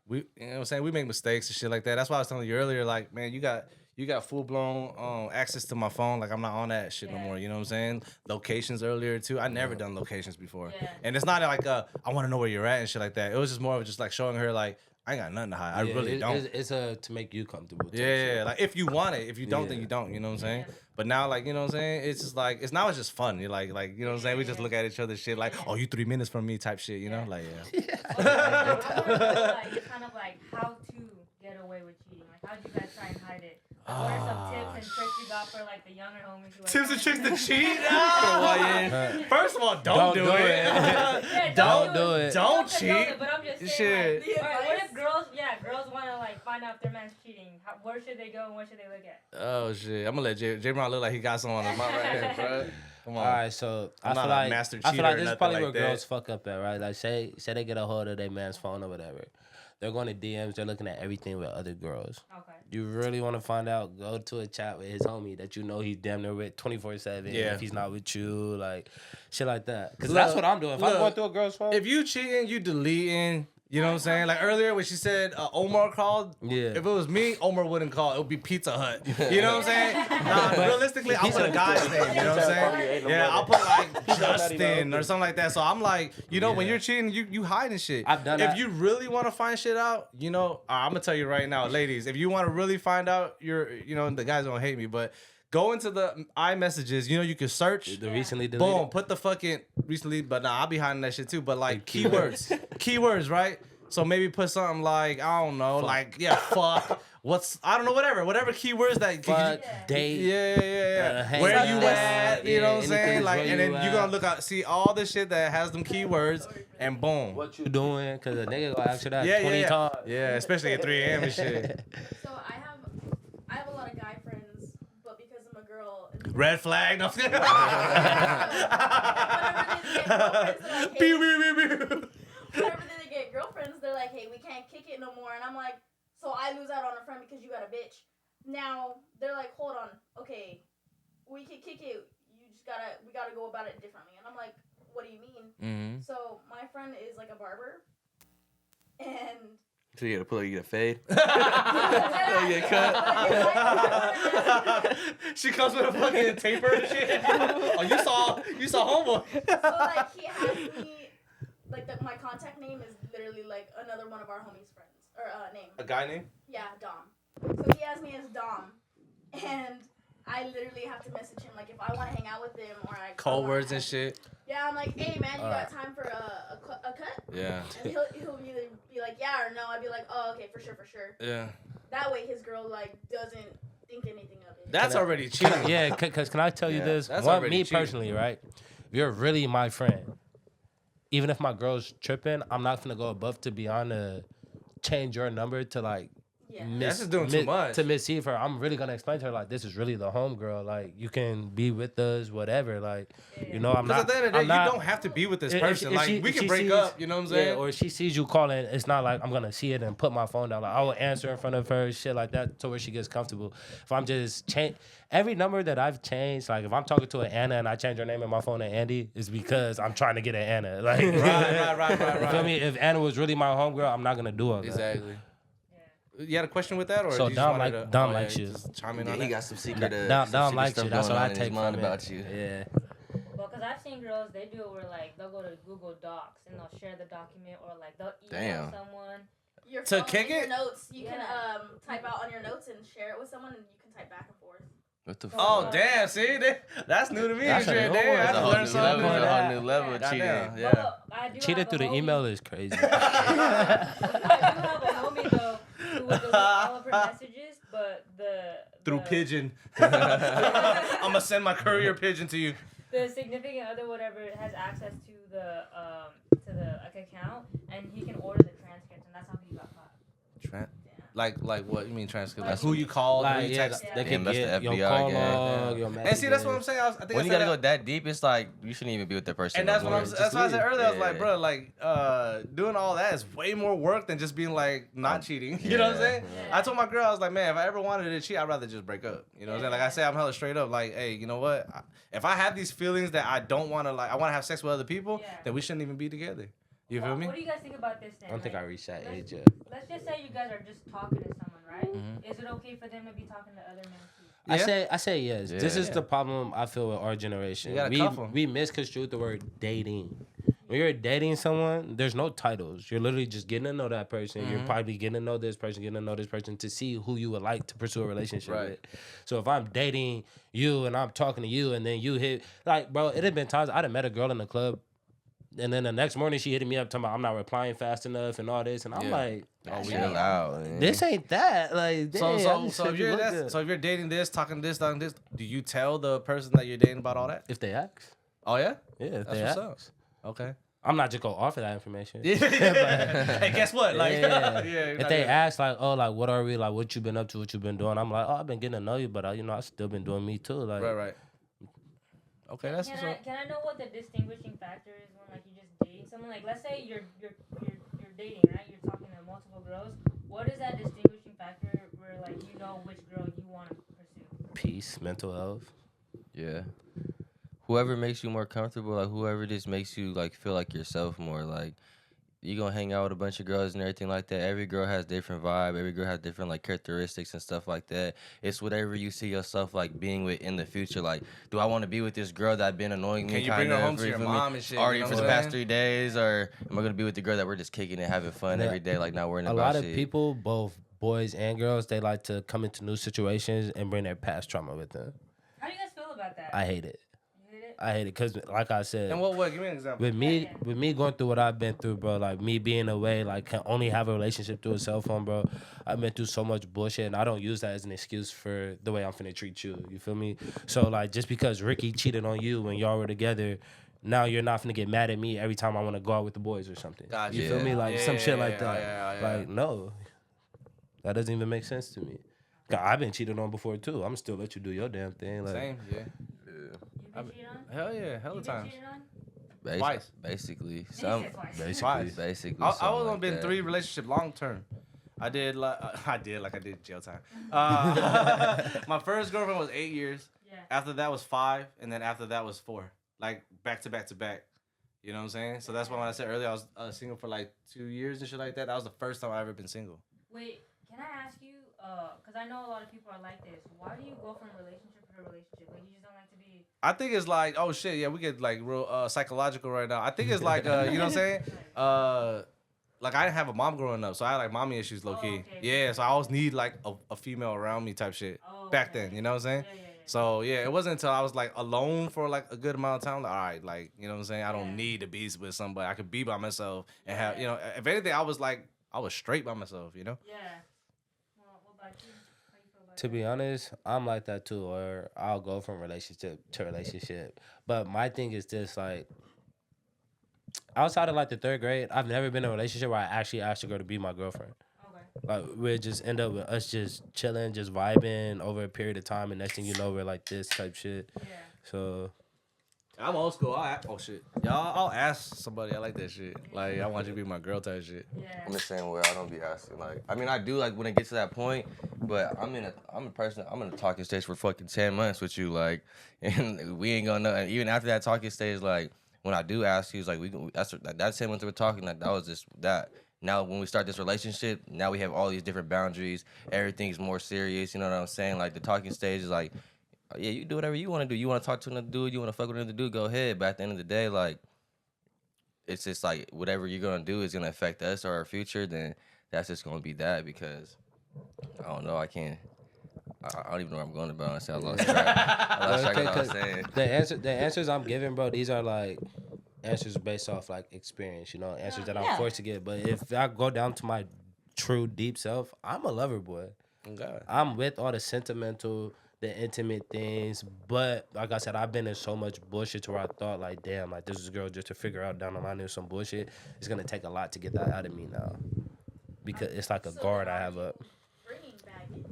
you know what I'm saying, we make mistakes and shit like that. That's why I was telling you earlier, like, man, you got full blown access to my phone. Like I'm not on that shit no Yeah. more. You know what I'm saying? Locations earlier too. I never done locations before, Yeah. and it's not like I want to know where you're at and shit like that. It was just more of just like showing her like I ain't got nothing to hide. I Yeah, really don't. It's to make you comfortable. type Yeah, shit. like if you want it, if you don't, then Yeah. you don't. You know what I'm saying? Yeah. But now, like you know what I'm saying, it's just like it's just fun. You're like you know what I'm saying. We just look at each other shit like, oh, you 3 minutes from me type shit. You know, like yeah. I want to know, like, kind of like how to get away with cheating. Like, how do you guys try and hide it? Like, what are some tips and tricks you got for like the younger homies who are Tips and tricks to cheat? Yeah. First of all, don't do it. Yeah, Don't do it. Don't condone cheat. it, but I'm just saying, Shit. like, alright, what if girls want to like find out if their man's cheating? Where should they go and what should they look at? Oh shit! I'm gonna let Jaybron look like he got someone on my right here, bro. Come All on. right, so I'm I not feel a like master I cheater feel like or this is nothing probably like where that. girls fuck up at, right? Like say they get a hold of their man's phone or whatever. They're going to DMs. They're looking at everything with other girls. Okay. You really want to find out? Go to a chat with his homie that you know he's damn near with 24/7. Yeah. If he's not with you, like shit like that. Because that's what I'm doing. If I'm look, going through a girl's phone, If you cheating, you deleting. You know what I'm saying? Like earlier when she said Omar called. Yeah. If it was me, Omar wouldn't call. It would be Pizza Hut. You know what I'm saying? Nah, realistically, I'll put a guy's name. You know what I'm saying? Yeah, I'll put like Justin or something like that. So I'm like, you know, when Yeah. you're cheating, you hiding shit. I've done If that. you really want to find shit out, you know, I'm gonna tell you right now, ladies. If you want to really find out, you know, the guys gonna hate me, but go into the iMessages. You know, you can search. the recently deleted. Boom, put the fucking recently, but nah, I'll be hiding that shit too. But like Like keywords. keywords, right? So maybe put something like, I don't know, like, yeah, fuck. I don't know, whatever keywords that Fuck, Yeah. date. yeah. hang Where out, you at? You know what I'm anything saying? is Like, where and then you you're gonna at. look out, see all the shit that has them keywords, and boom. What you doing? Because a nigga gonna ask you that Yeah, 20 yeah. times. Yeah, especially at 3 a.m. and shit. So I have a lot of guy friends, but because I'm a girl, Red flag. No. whenever they get girlfriends, they're like, hey, we can't kick it no more. And I'm like, so I lose out on a friend because you got a bitch. Now they're like, hold on, okay, we can kick it. We gotta go about it differently. And I'm like, what do you mean? Mm-hmm. So my friend is like a barber, and So you gotta pull, you get a fade. get She comes with a fucking taper and shit. Oh, you saw homeboy. So like he has me, like my contact name is literally like another one of our homies' friends or name. A guy name? Yeah, Dom. So he has me as Dom, and I literally have to message him like if I want to hang out with him or I Code words and shit. Yeah, I'm like, hey man, you got time for a cut? Yeah. And he'll either be like yeah or no. I'd be like, oh okay, for sure. Yeah. That way his girl like doesn't think anything of it. That's already cheating. Yeah, because can I tell you Yeah, this? that's One, already me cheating. personally, right? If you're really my friend, even if my girl's tripping, I'm not gonna go above to beyond to change your number to like That's just doing too much. To misceive her. I'm really gonna explain to her like this is really the homegirl. Like you can be with us, whatever. Like you know, I'm Because not. at the end of the day, I'm not- you don't have to be with this if- person. if Like she- we if can she break sees- up. You know what I'm saying? Yeah, or she sees you calling. It's not like I'm gonna see it and put my phone down. Like I will answer in front of her, shit like that, to where she gets comfortable. If I'm just every number that I've changed, like if I'm talking to an Anna and I change her name in my phone to Andy, is because I'm trying to get an Anna. Like right. You feel me? If Anna was really my homegirl, I'm not gonna do all that. Exactly. You had a question with that, or So you just Dom wanted like- to, Dom likes you. just chime in Yeah, on he that? got some secret. Dom some secret likes stuff you. That's going what I on in his take mind from it. about you. Yeah. Well, because I've seen girls, they do it where, like, they'll go to Google Docs and they'll share the document, or, like, they'll email Damn. someone. Your To phone kick and it? your notes, you can Yeah. type out on your notes and share it with someone, and you can type back and forth. What the fuck? Oh damn! See, that's new to me. That's a Shit, new damn, one. I That's a just whole learned new something. level. new That's a that. whole new level of Goddamn, cheating. yeah. But I do Cheated have through the homie- email is crazy. I do have a homie, though, who would delete all of her messages, but Through the- pigeon. I'm gonna send my courier pigeon to you. the significant other, whatever, has access to the account, and he can order the transcripts, and that's how he got caught. Like what you mean transcript? Like Like, who you called, who Like you yeah, text. they Damn, can that's get the your FBI call gang. log, your And see, that's what I'm messages. saying. I think When I you said gotta that. go that deep, it's like you shouldn't even be with that person. And that's no what I'm. more. That's why I said earlier. I was like, Yeah. bro, like doing all that is way more work than just being like not cheating. You know what I'm saying? Yeah. I told my girl, I was like, man, if I ever wanted to cheat, I'd rather just break up. You know what I'm saying? Like I said, I'm hella straight up. Like, hey, you know what? If I have these feelings that I don't want to, like, I want to have sex with other people, Yeah. then we shouldn't even be together. You feel me? What do you guys think about this then? I don't think I Like, reached that let's- age yet. Let's just say you guys are just talking to someone, right? Mhm. Is it okay for them to be talking to other men too? Yeah. I say yes. This Yeah. is the problem I feel with our generation. You gotta cuff 'em. We misconstrued the word dating. When you're dating someone, there's no titles. You're literally just getting to know that person. You're probably getting to know this person, getting to know this person to see who you would like to pursue a relationship Right. with. So if I'm dating you and I'm talking to you and then you hit, like, bro, it had been times I'd have met a girl in the club and then the next morning she hitting me up talking about I'm not replying fast enough and all this. And I'm Yeah. like, Oh, we damn, Chill out. Man. this ain't that. Like, So, damn, I just so said if you you're look good. so if you're dating this, talking this, do you tell the person that you're dating about all that? If they ask. Oh yeah. Yeah, if That's they what's ask. up. Okay. I'm not just gonna offer that information. Hey, guess what? Like, Yeah. you're If not they doing- ask like, oh, like what are we like? What you been up to? What you been doing? I'm like, oh, I've been getting to know you, but you know, I still been doing me too. Like, Right. Okay, that's what's up. Can I know what the distinguishing factor is when like you just dating someone? Like let's say you're dating, right? You're talking to multiple girls. What is that distinguishing factor where like you know which girl you want to pursue? peace, mental health. Yeah. Whoever makes you more comfortable, like whoever just makes you like feel like yourself more, like you gonna hang out with a bunch of girls and everything like that. Every girl has different vibe. Every girl has different like characteristics and stuff like that. It's whatever you see yourself like being with in the future. Like, do I want to be with this girl that been annoying Can me? you bring her kinda, home to you your feel me, mom and shit? already you know for what the I'm past saying? 3 days, or am I gonna be with the girl that we're just kicking and having fun Yeah. every day, like not worrying A about lot of shit? people, both boys and girls, they like to come into new situations and bring their past trauma with them. How do you guys feel about that? I hate it. You hate it? I hate it because, like I said, And what? Give me an example. with me going through what I've been through, bro, like me being away, like can only have a relationship through a cell phone, bro. I've been through so much bullshit, and I don't use that as an excuse for the way I'm finna treat you. You feel me? So like, just because Ricky cheated on you when y'all were together, now you're not finna get mad at me every time I want to go out with the boys or something. Gotcha. You feel me? Like some shit like that. Yeah. Like no, that doesn't even make sense to me. 'Cause I've been cheated on before too. I'm still let you do your damn thing. Like, Same. Yeah. You been cheated on? Hell yeah. Hella You been times. cheated on? Twice. Basically. He Some said twice. basically. Twice. basically. I something was like only been that. 3 relationship long term. I did like I did jail time. My first girlfriend was 8 years. Yeah. After that was 5, and then after that was 4. Like back to back to back. You know what I'm saying? So that's why when I said earlier I was single for like 2 years and shit like that. That was the first time I ever been single. Wait, can I ask you? Because I know a lot of people are like this. Why do you go from relationship to relationship? Like you just don't like to be. I think it's like, oh shit, yeah, we get like real psychological right now. I think it's like, you know what I'm saying? Like I didn't have a mom growing up, so I had like mommy issues low key. okay. Yeah, so I always need like a female around me type shit back then. You know what I'm saying? So yeah, it wasn't until I was like alone for like a good amount of time. Like, all right, like you know what I'm saying? I don't need to be with somebody. I could be by myself and have, you know, if anything, I was straight by myself. You know? Yeah. Well, what about you? How you feel about To be honest, I'm like that too, or I'll go from relationship to relationship. But my thing is this, like, outside of like the 3rd grade, I've never been in a relationship where I actually asked a girl to be my girlfriend. Okay. Like we'll just end up with us just chilling, just vibing over a period of time, and next thing you know, we're like this type shit. Yeah. So I'm old school. I'll ask somebody. I like that shit. Like I want you to be my girl type shit. Yeah. I'm the same way. I don't be asking. Like, I mean, I do like when it gets to that point, but I'm a person. I'm in a talking stage for fucking 10 months with you, like, and we ain't gonna know. And even after that talking stage, like, when I do ask you, it's like that's 10 months we're talking. Like that was just that. Now when we start this relationship, now we have all these different boundaries. Everything's more serious. You know what I'm saying? Like the talking stage is like, yeah, you do whatever you want to do. You want to talk to another dude, you want to fuck with another dude, go ahead. But at the end of the day, like, it's just like whatever you're gonna do is gonna affect us or our future. Then that's just gonna be that because I don't know. I don't even know where I'm going about. Honestly, I lost track. I lost track of what I was saying. The answers I'm giving, bro, these are like answers based off like experience. You know, answers that I'm Yeah. forced to get. But if I go down to my true deep self, I'm a lover boy. God. I'm with all the sentimental, the intimate things, but like I said, I've been in so much bullshit to where I thought like, damn, like this is girl just to figure out down the line there's some bullshit. It's gonna take a lot to get that out of me now, because it's like a So guard I are have you up. Bringing baggage.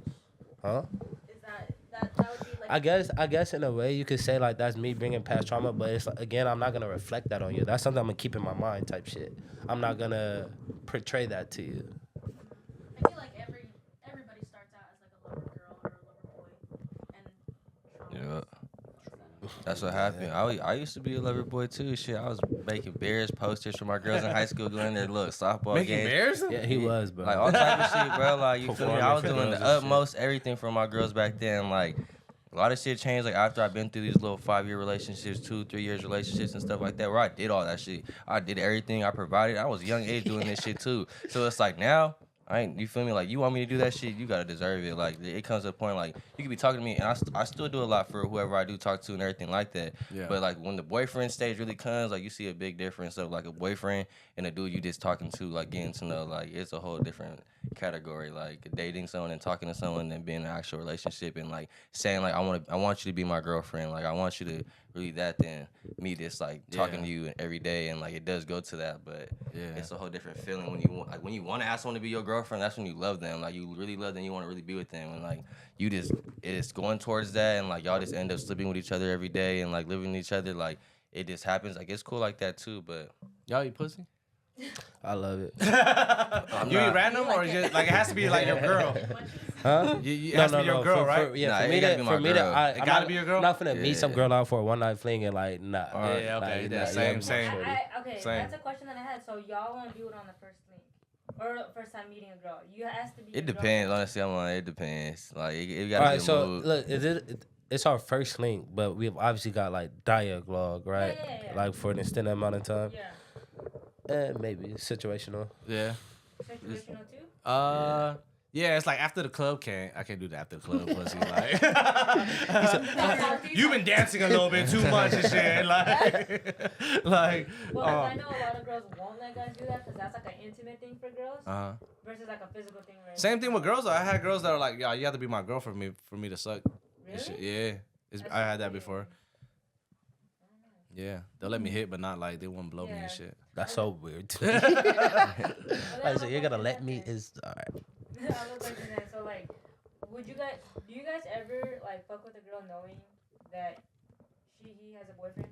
Huh? Is that would be like? I guess in a way you could say like that's me bringing past trauma, but it's like, again, I'm not gonna reflect that on you. That's something I'm gonna keep in my mind type shit. I'm not gonna portray that to you. I feel like everybody starts out as like a lover girl or a lover boy, and trauma. Yeah. That's what happened. I used to be a lover boy too. Shit, I was making bears posters for my girls in high school, going there, look, softball Making games. bears? Yeah, he was, bro. Like all type of shit, bro. Like you feel me? I was Performing doing for the girls and utmost everything for my girls back then. Like a lot of shit changed. Like after I've been through these little 5-year relationships, 2-3 years relationships and stuff like that, where I did all that shit. I did everything. I provided. I was a young age doing this shit too. So it's like now. You feel me? Like, you want me to do that shit, you gotta deserve it. Like, it comes to a point, like, you could be talking to me, and I still do a lot for whoever I do talk to and everything like that. Yeah. But, like, when the boyfriend stage really comes, like, you see a big difference of, like, a boyfriend and a dude you just talking to, like, getting to know. Like, it's a whole different category. Like, dating someone and talking to someone and being in an actual relationship and, like, saying, like, I want you to be my girlfriend. Like, I want you to really that than me just, like, talking to you every day. And, like, it does go to that, but it's a whole different feeling when you want to ask someone to be your girlfriend. That's when you love them. Like, you really love them. You want to really be with them. And, like, it's going towards that. And, like, y'all just end up sleeping with each other every day and, like, living with each other. Like, it just happens. Like, it's cool like that, too. But Y'all eat pussy? I love it. You eat random or just like it has to be like your girl? Huh? You has to be your girl, right? Nah, for it me gotta to, be my for me to, girl. I, It I'm gotta not- be your girl? I'm not finna meet some Yeah. girl out for a one night fling and like, nah. Yeah, okay, like, yeah, nah, same, yeah, same. Okay, Same. that's a question that I had. So y'all won't do it on the first link or first time meeting a girl. You has to be. it your depends. girlfriend. Honestly, I'm like, it depends. Like, it All gotta right, be a so mood. look, it's our first link, but we've obviously got like dialogue, right? Yeah. Like for an extended amount of time, Yeah. and maybe situational. Yeah. Situational too. Yeah, it's like after the club I can't do that after the club pussy. Like you've been dancing a little bit too much and shit. Like Well, I know a lot of girls won't let guys do that because that's like an intimate thing for girls versus like a physical thing. Right? same thing with girls. Though. I had girls that are like, yeah, you have to be my girl for me to suck. And Really? shit. Yeah, I had that before. Yeah, they'll let me hit, but not like they won't blow me and shit. That's so weird. Well, I said, you're gonna let me is all right. I have a question then. So like, do you guys ever like fuck with a girl knowing that he has a boyfriend?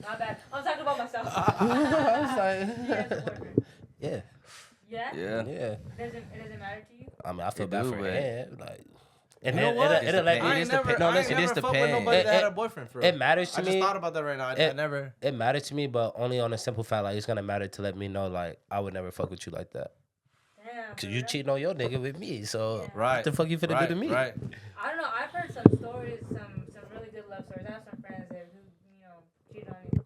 My bad. I'm talking about myself. He has a boyfriend. Yeah, Yeah. Yeah. yeah. It doesn't matter to you. I mean, I feel It bad do, for but- him. Like, and You know then what? it'll let I me. ain't never, no, I ain't listen, it never just fuck with depends. nobody that had It- a boyfriend for real. It matters to I me. just thought about that right now. I never. It mattered to me, but only on a simple fact. Like, it's gonna matter to let me know, like, I would never fuck with you like that. Damn. Cause for you real? cheating on your nigga with me. So Right. what the fuck you finna Right. do to me? Right. I don't know. I've heard some stories, some really good love stories. I have some friends that who cheated on me.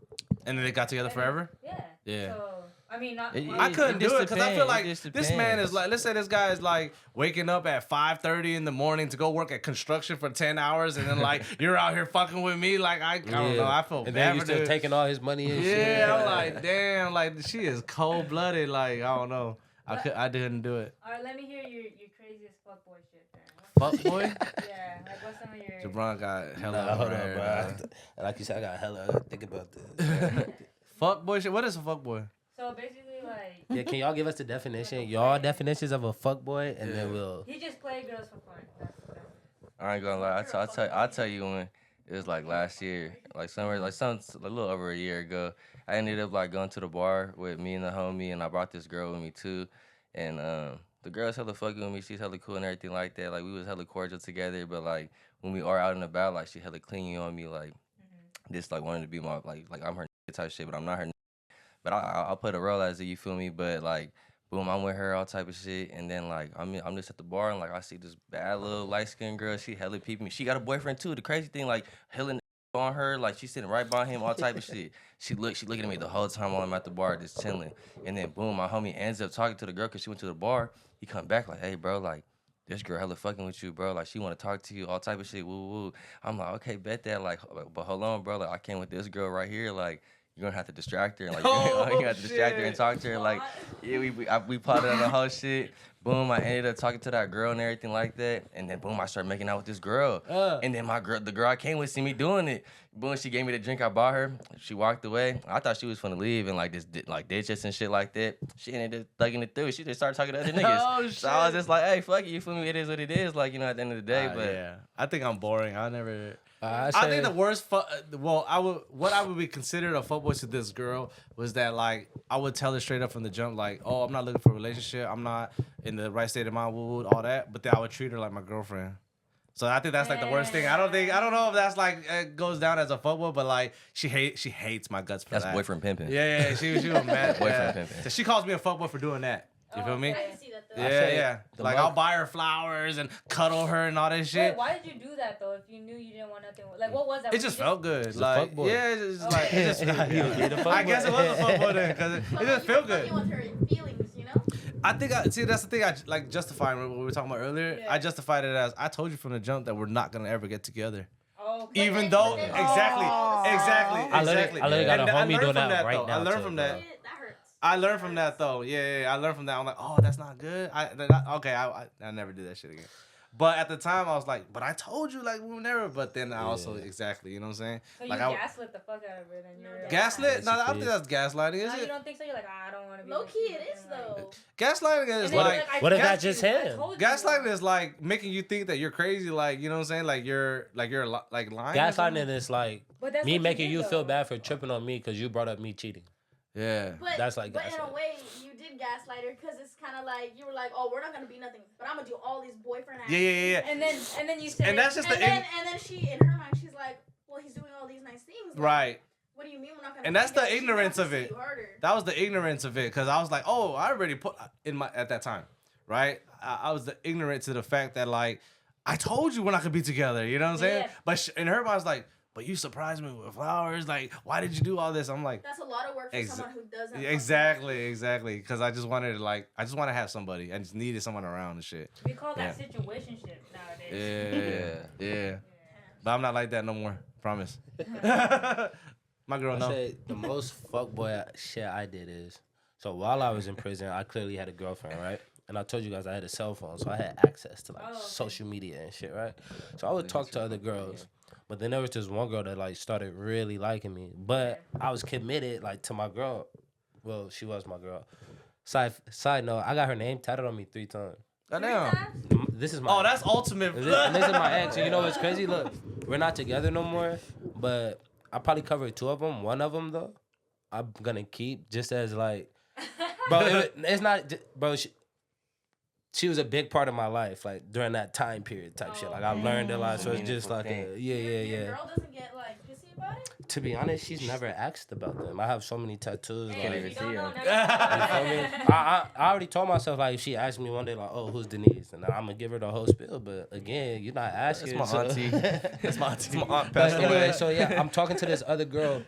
And then they got together forever. Yeah. Yeah. So I mean, not. It- well, I couldn't It do just it because I feel depends. like It just this man is depends. like, let's say this guy is like waking up at 5:30 in the morning to go work at construction for 10 hours, and then like you're out here fucking with me. Like I don't know. I feel And bad then you for still dude. taking all his money and shit. Yeah, I'm like, damn, like she is cold blooded. Like I don't know. I didn't do it. all right, let me hear your craziest fuckboy shit then. Fuck boy. Yeah, like what's some of your. Jabron got hella. Nah, hold right on, here, bro. man. Like you said, I got hella think about this. Fuck boy shit. What is a fuck boy? So basically, like? Yeah, can y'all give us the definition? Y'all definitions of a fuckboy, and then we'll. He just played girls for fun. That's I ain't gonna lie. I'll tell you when it was like last year, like somewhere, like a little over a year ago. I ended up like going to the bar with me and the homie, and I brought this girl with me too. And the girl's hella fucking with me. She's hella cool and everything like that. Like we was hella cordial together. But like when we are out and about, like she hella clingy on me. Like this, like wanted to be my like I'm her type shit, but I'm not her. But I'll put a role as it, you feel me? But like. Boom, I'm with her, all type of shit, and then like I'm just at the bar and like I see this bad little light skinned girl. She hella peeping me. She got a boyfriend too. The crazy thing, like hella on her, like she's sitting right by him, all type of shit. She looking at me the whole time while I'm at the bar just chilling. And then boom, my homie ends up talking to the girl because she went to the bar. He come back like, hey bro, like this girl hella fucking with you, bro. Like she want to talk to you, all type of shit. Woo woo. I'm like, okay, bet that. Like, but hold on, bro. Like I came with this girl right here. Like. You're gonna have to distract her, and like you have to distract her and talk to her. Like, yeah, we plotted on the whole shit. Boom, I ended up talking to that girl and everything like that, and then boom, I started making out with this girl. And then the girl I came with, see me doing it. Boom, she gave me the drink I bought her. She walked away. I thought she was finna leave and like ditch us and shit like that. She ended up thugging it through. She just started talking to other niggas. Oh, shit. So I was just like, hey, fuck it, you feel me? It is what it is. Like, you know, at the end of the day, but yeah, I think I'm boring. I never. I I think the worst. What I would be considered a fuckboy to this girl was that like I would tell her straight up from the jump like, oh, I'm not looking for a relationship. I'm not in the right state of mind. All that. But then I would treat her like my girlfriend. So I think that's like the worst thing. I don't know if that's like it goes down as a fuckboy, but like she hates my guts for that's that. boyfriend pimping. Yeah. She was mad. Boyfriend pimping. So she calls me a fuckboy for doing that. You feel me? I can see that though. Yeah. Like I'll buy her flowers and cuddle her and all that shit. Wait, why did you do that though? If you knew you didn't want nothing, like what was that? It just felt good. Like, fuckboy. yeah, it's just like, it just Yeah. I guess it was a fuckboy then, because it just felt good. You with her feelings, you know? I think that's the thing I like justifying what we were talking about earlier. Yeah. I justified it as I told you from the jump that we're not gonna ever get together. Oh, Even though exactly. I literally got a homie doing that right now. I learned from that. That hurts. I learned from that though. Yeah. I learned from that. I'm like, oh, that's not good. I never do that shit again. But at the time, I was like, but I told you, like, we would never. But then I also, exactly, you know what I'm saying? So like, you gaslit the fuck out of her, then you're gaslit? No, I don't think that's gaslighting, is No, you it? don't think so? You're like, I don't want to be. Low key, it is though. Gaslighting is And then like, you're what if I that's just told you, I him? told you. gaslighting is like making you think that you're crazy, like, you know what I'm saying? Like you're like lying. or Gaslighting something? is like But that's me what you making did, you feel though. bad for tripping on me because you brought up me cheating. Yeah. But, That's like but in a gaslighting. way, you did gaslight her because it's kind of like you were like, oh, we're not gonna be nothing, but I'm gonna do all these boyfriend acts. Yeah. And then you said. And that's just And the then she, in her mind, she's like, well, he's doing all these nice things. Like, right. What do you mean we're not gonna? And that's be the together? She's ignorance not of gonna it. see you harder. That was the ignorance of it, because I was like, oh, I already put in my at that time, right? I was the ignorant to the fact that like I told you we're not gonna be together. You know what I'm saying? Yeah. But in her mind, I was like, but you surprised me with flowers. Like, why did you do all this? I'm like, That's a lot of work for someone who doesn't. exactly. Because I just wanted to want to have somebody. I just needed someone around and shit. We call that situationship nowadays. Yeah. But I'm not like that no more. Promise. My girl, I no. say the most fuckboy shit I did is, so while I was in prison, I clearly had a girlfriend, right? And I told you guys I had a cell phone, so I had access to like social media and shit, right? So I would talk to other girls, but then there was this one girl that like started really liking me, but I was committed like to my girl. Well, she was my girl. Side note, I got her name tatted on me 3 times. Goddamn. This is my. Oh, that's ultimate. And this is my ex. And you know what's crazy? Look, we're not together no more, but I probably covered 2 of them. One of them though, I'm gonna keep just as like, bro. It's not, bro. She was a big part of my life, like during that time period type shit. Like I learned a lot, so it's just like Your girl doesn't get like pissy about it. To be honest, she's never asked about them. I have so many tattoos. Hey, Like, if you see don't know, her. never you feel me? I already told myself like if she asked me one day like, oh, who's Denise, and I'm gonna give her the whole spill. But again, you're not asking. It's my auntie. It's my auntie. My aunt But passed anyway, away. so yeah, I'm talking to this other girl,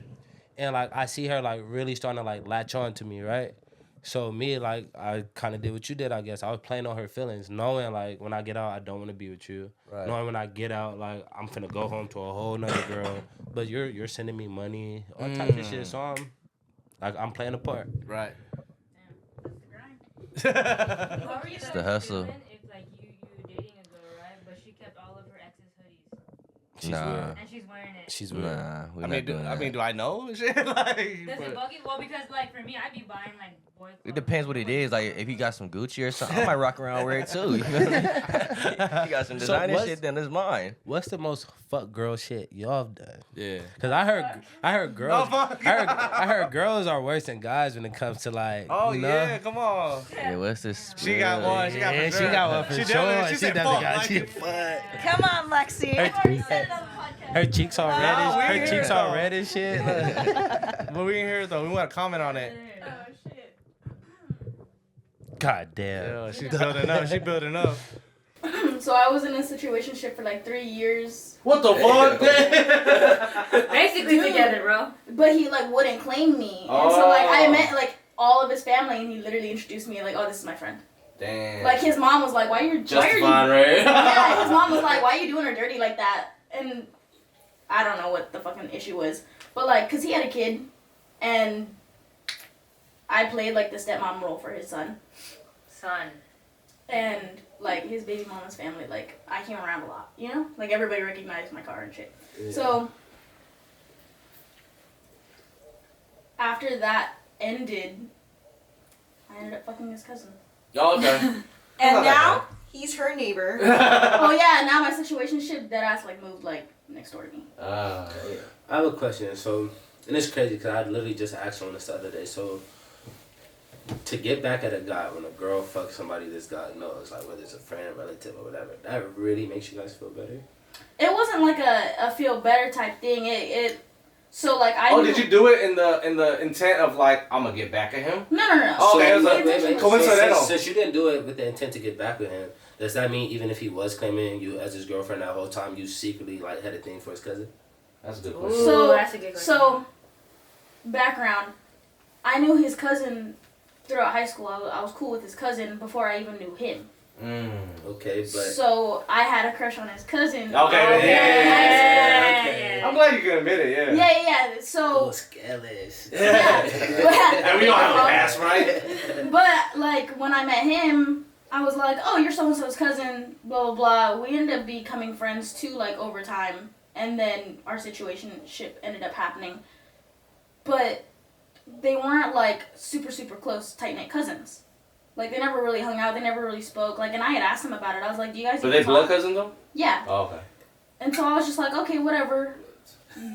and like I see her like really starting to like latch on to me, right? So me, like, I kind of did what you did, I guess. I was playing on her feelings, knowing, like, when I get out, I don't want to be with you. Right. Knowing when I get out, like, I'm finna go home to a whole nother girl. But you're sending me money, all types of shit. So I'm playing a part. Right. How are you It's guys the hustle. feeling if like you dating a girl, right? But she kept all of her ex's hoodies She's Nah. weird. and she's wearing it. She's weird. Nah, we I not mean, doing that. do I know? Shit, like, Does it bug you? Well, because like for me, I'd be buying like boy It clothes. depends what it is. Like if he got some Gucci or something, I might rock around wear it too. You feel me? He got some So designer what's- shit, then it's mine. What's the most fuck girl shit y'all have done? Yeah. Cause I heard girls, fuck. I heard girls are worse than guys when it comes to like, Oh you know? yeah, come on. Yeah, what's this? She got one. She got Yeah, for she sure. got one for She sure. definitely- She said definitely fuck, got like, she it. fuck. Come on, Lexi. I already said it on the podcast. Her cheeks all we red. ain't Her hear cheeks it, all though. red and shit. But we ain't hear it though. We want to comment on it. Oh shit. God damn. Yeah, she's building up. She building up. So I was in a situationship for like 3 years, What the fuck? Basically together, bro. but he like wouldn't claim me, and so like I met like all of his family, and he literally introduced me like, oh, this is my friend. Damn. Like his mom was like, why are you? right? Yeah, his mom was like, why are you doing her dirty like that? And I don't know what the fucking issue was, but like, cause he had a kid, and I played like the stepmom role for his son. Son. And like his baby mama's family, like I came around a lot, you know? Like everybody recognized my car and shit. Yeah. So after that ended, I ended up fucking his cousin. Oh, okay. And Not that now he's her neighbor. Oh yeah, now my situationship that ass like moved like next door to me. I have a question. So, and it's crazy because I literally just asked someone this the other day. So, to get back at a guy when a girl fucks somebody this guy knows, like whether it's a friend, relative, or whatever, that really makes you guys feel better? It wasn't like a feel better type thing. It so like I Oh, knew, did you do it in the intent of like I'm gonna get back at him? No. Oh, okay, So it was my like- intention was- Coincidental. Since you didn't do it with the intent to get back with him, does that mean even if he was claiming you as his girlfriend that whole time, you secretly like had a thing for his cousin? That's a good Ooh, question. So- that's a good question. So, background, I knew his cousin throughout high school. I was cool with his cousin before I even knew him. Okay, but So I had a crush on his cousin. Okay, yeah. Okay. I'm glad you can admit it. Yeah. Yeah. So, scandalous. Yeah. And we don't have a past, right? but like when I met him, I was like, "Oh, you're so and so's cousin." Blah blah blah. We ended up becoming friends too, like over time, and then our situationship ended up happening. But they weren't like super close, tight knit cousins. Like they never really hung out. They never really spoke. Like, and I had asked them about it. I was like, "Do you guys?" But even they blood talk?" cousins though? Yeah. Oh, okay. And so I was just like, okay, whatever.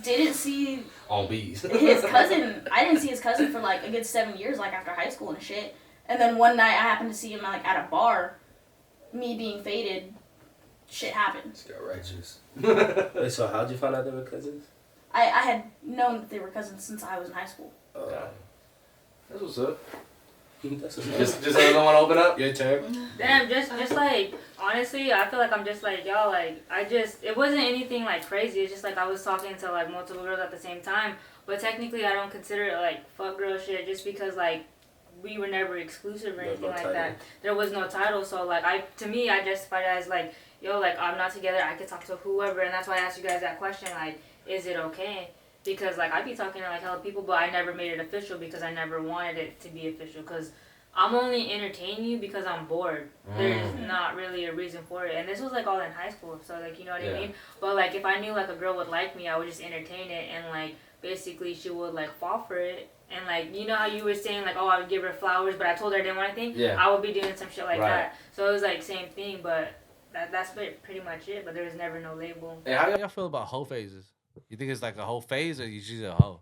Didn't see On bees. his cousin. I didn't see his cousin for like a good 7 years, like after high school and shit. And then one night I happened to see him like at a bar. Me being faded, shit happened. She got righteous. Wait, so how'd you find out they were cousins? I had known that they were cousins since I was in high school. That's what's up. That's what's Just another one open up. your turn. Damn, just like honestly, I feel like I'm just like y'all. Like it wasn't anything like crazy. It's just like I was talking to like multiple girls at the same time. But technically, I don't consider it like fuck girl shit just because like we were never exclusive or There was anything no like title. that. There was no title, so like I justified it as like yo, like I'm not together. I could talk to whoever, and that's why I asked you guys that question. Like, is it okay? Because like I be talking to like hella people, but I never made it official because I never wanted it to be official. Because I'm only entertaining you because I'm bored. There's not really a reason for it. And this was like all in high school, so like you know what I Yeah. mean. But like if I knew like a girl would like me, I would just entertain it, and like basically she would like fall for it. And like you know how you were saying like, oh, I would give her flowers, but I told her I didn't want anything. Yeah. I would be doing some shit like Right. that. So it was like same thing, but that's pretty much it. But there was never no label. Hey, how How y'all feel about hoe phases? You think it's like a whole phase or you just a hoe?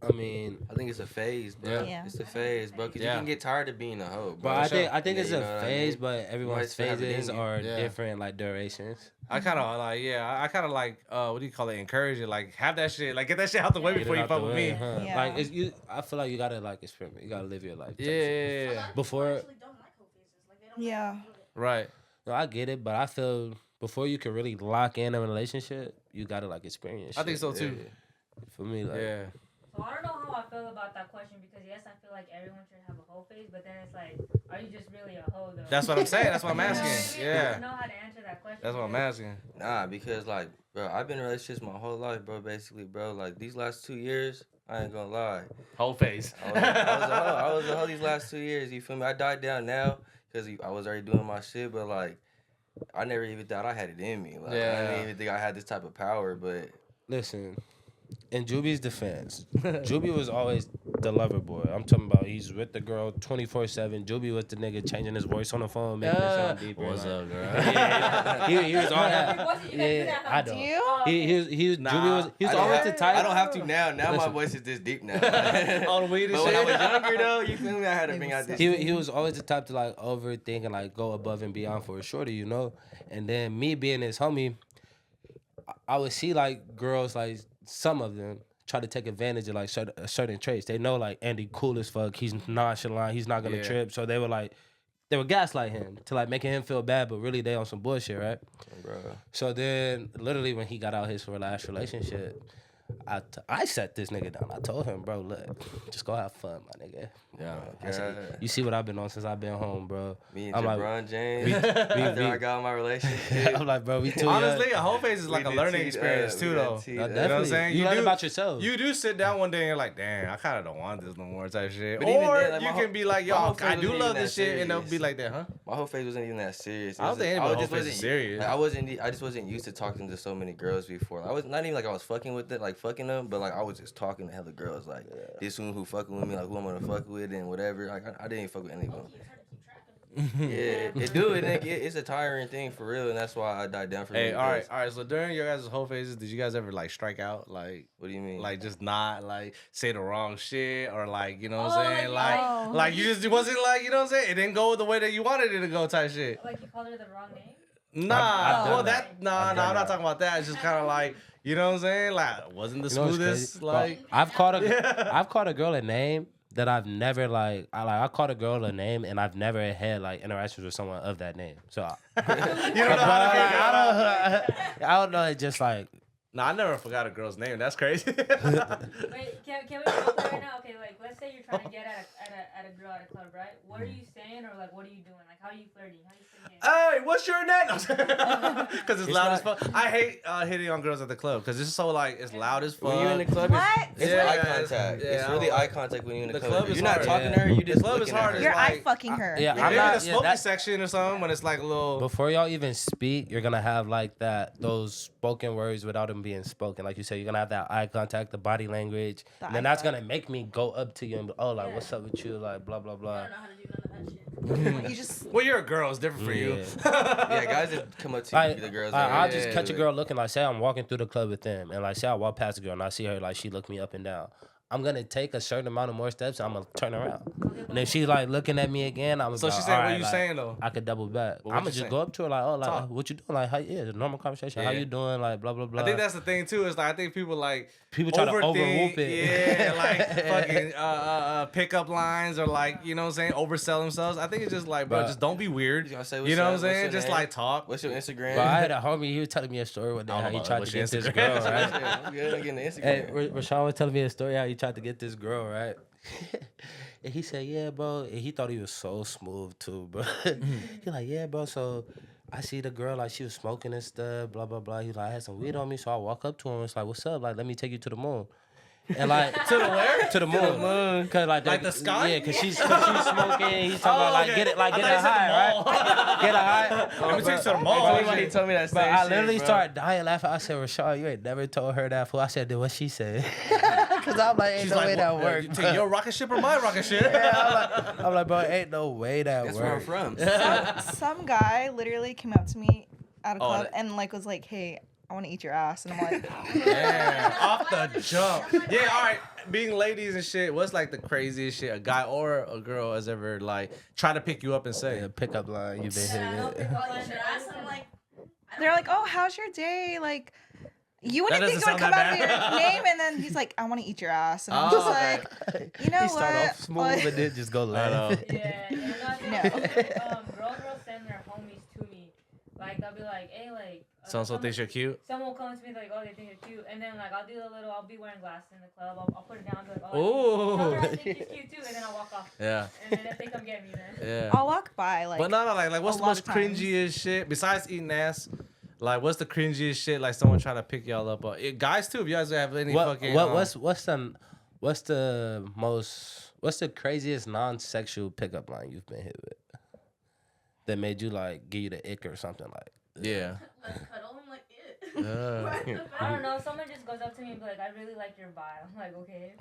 I mean, I think it's a phase, bro. Yeah. Yeah. It's a phase, bro. Cause Yeah. you can get tired of being a hoe, but bro. I sure. think Yeah, it's you a know what I phase, mean? but everyone's still have it in phases you. are Yeah. different, like durations. I kind of like, yeah, I kind of like, what do you call it? Encourage it, like have that shit, like get that shit out the way Get before Get it you out the fuck with way, me. huh? Yeah. Like it's you. I feel like you gotta like experiment. You gotta live your life. type shit. Yeah, Before, Yeah. right. no, I get it, but I feel before you can really lock in a relationship, you gotta like experience. I think shit. so too. For me, like, Yeah, So I don't know how I feel about that question because yes, I feel like everyone should have a hoe phase, but then it's like, are you just really a hoe though? that's what I'm saying. That's what I'm You know asking. what I mean? I Yeah, don't know how to answer that question. that's what I'm because- asking. Nah, because like, bro, I've been in relationships my whole life, bro. Basically, bro. Like these last 2 years, I ain't gonna lie. Whole face. I was a hoe these last 2 years. You feel me? I died down now because I was already doing my shit, but like, I never even thought I had it in me. Like, I Yeah. didn't even think I had this type of power. But listen, in Jubie's defense, Jubie was always the lover boy. I'm talking about he's with the girl 24/7. Jubie was the nigga changing his voice on the phone, making it sound deeper. What's like, up, girl? Yeah, he was all that. Yeah, I Do don't. you? He was Jubie was I don't always have- the type. I don't have to now. Now my Listen. voice is this deep now. All the weed and But when I shit. was younger though, you feel me? I had to bring out this. He was always the type to like overthink and like go above and beyond for a shorty, you know. And then me being his homie, I would see like girls like some of them try to take advantage of like certain traits. They know like Andy cool as fuck. He's nonchalant. He's not gonna Yeah. trip. So they would gaslight him to like making him feel bad, but really they on some bullshit, right? Bro. So then literally when he got out his last relationship, I sat this nigga down. I told him, bro, look, just go have fun, my nigga. Yeah. I said, you see what I've been on since I've been home, bro. Me and I'm like, Jaybron James. After I got in my relationship. I'm like, bro, we too Honestly, young. a whole phase is like a We did learning teed experience up, too, we though. did teed No, up. You know what I'm definitely. saying? You learn do- about yourself. You do sit down one day and you're like, damn, I kind of don't want this no more type shit. But even Or then, like, you my can whole- be like, my yo, whole I phase do wasn't love even this that shit, and they'll be serious. like that, huh? My whole phase wasn't even that serious. I don't think anybody's whole phase is wasn't- serious. like, I just wasn't used to talking to so many girls before. I was not even like I was fucking with it, like fucking them, but like I was just talking to hella girls, like this one who fucking with me, like who I'm gonna fuck with and whatever. Like I didn't even fuck with any of them. Yeah, it's a tiring thing for real, and that's why I died down for. Hey, many all right, girls. all right. So during your guys' whole phases, did you guys ever like strike out, like What do you mean? like just not like say the wrong shit or like you know what Oh, I'm saying, like, oh. like you just wasn't like you know what I'm saying, it didn't go the way that you wanted it to go type shit. Like you called her the wrong name? Nah, I've done well that. nah, I've nah, done I'm not that. talking about that. It's just kind of like you know what I'm saying, like wasn't the You know what's smoothest, crazy? like Bro, I've called Yeah. I've called a girl a name that I've never I called a girl a name and I've never had like interactions with someone of that name. So you don't know but, how to like, get I don't know. It just like Nah, I never forgot a girl's name. That's crazy. Wait, can we talk right now? Okay, like let's say you're trying to get at a girl at a club, right? What are you saying or like what are you doing? Like how are you flirting? How are you saying it? Hey, what's your name? Because it's loud as not- fuck. I hate hitting on girls at the club because it's so like it's loud as fuck. when you in the club, What? it's Yeah, eye it's- contact. yeah, it's I really don't eye like- contact when you're in the, The club. club is You're not hard. talking Yeah. to her. You The just club is looking at hard. her. It's You're eye like- fucking her. yeah, Yeah, I'm maybe not. the Yeah, smoky that, section or something when it's like a little. before y'all even speak, you're gonna have like those spoken words without them being spoken. Like you said, you're gonna have that eye contact, the body language, The and then eye that's contact. gonna make me go up to you and be, oh, like Yeah. what's up with you, like blah blah I blah. don't know how to do none of that shit. You just Well, you're a girl. It's different for you. Yeah, guys just come up to Like, you, the girls. I'll like, just yeah, catch a like- girl looking like, say I'm walking through the club with them, and like say I walk past a girl and I see her like she look me up and down. I'm gonna take a certain amount of more steps. And I'm gonna turn around, and if she's like looking at me again, I'm So like, she said, "All "What right, you like, saying though?" I could double back. Well, what I'm gonna you just saying? go up to her like, oh, like Talk. what you doing? Like, how, yeah, it's a normal conversation. How Yeah. you doing? Like, blah blah blah. I think that's the thing too. Is like I think people like People try to overthink, overwhoop it. Yeah, like fucking pickup lines or like you know what I'm saying, oversell themselves. I think it's just like, bro, But- just don't be weird. You gonna say, You "What's know what up? I'm What's saying? your Just name? like talk. What's your Instagram? But I had a homie. He was telling me a story one day I how don't he know tried what's to your get this Instagram. girl. Right? Yeah, I'm good at getting the Hey, Instagram. Rashawn was telling me a story how he tried to get this girl, right? And he said, yeah, bro. And he thought he was so smooth, too, bro. He like, yeah, bro, so I see the girl, like, she was smoking and stuff, blah, blah, blah. He like, I had some weed on me, so I walk up to him. It's like, what's up? Like, let me take you to the moon. And, like, To the where? to the moon. Cause, like Like the sky? Yeah, because she's smoking. He's talking about, like, okay. get it, like, I get thought her you said high, the right? Get her high. Let me take you to the Bro, mall. Everybody told me that same But I shit, literally bro. started dying laughing. I said, Rashad, you ain't never told her that fool. I said, then what she said? Because I'm like, ain't She's no like, way that what, work. you take your rocket ship or my rocket ship? I'm like, bro, ain't no way that That's where I'm work. from. some guy literally came up to me at a Oh, club that- and like was like, "Hey, I want to eat your ass," and I'm like, Yeah, off the jump. Yeah, all right. Being ladies and shit, what's like the craziest shit a guy or a girl has ever like tried to pick you up and say? Yeah, pickup line, you've been Yeah, I don't hit think with. Oh, you should ask them like. they're like, "Oh, how's your day?" Like, you That wouldn't think it doesn't would sound come out of that your bad. name, and then he's like, "I want to eat your ass," and I'm Oh, just okay. like, you know He start what? off smooth, but then just go I know. laugh. Yeah, and No. girls will send their homies to me. Like they'll be like, hey, like So thinks you're cute. someone will come to me like, oh, they think you're cute, and then like I'll do a little. I'll be wearing glasses in the club. I'll put it down. Be like, oh, tell her I think you're cute too, and then I'll walk off. Yeah, And then if they come get me, then yeah. I'll walk by like, But no, like what's a the lot most of times. cringiest shit besides eating ass? Like, what's the cringiest shit like someone trying to pick y'all up? Guys too, if you guys have any fucking. What's the craziest non-sexual pickup line you've been hit with that made you like give you the ick or something like? yeah. Let's cuddle. I'm like, it. I don't know. Someone just goes up to me and be like, "I really like your vibe." I'm like, "Okay."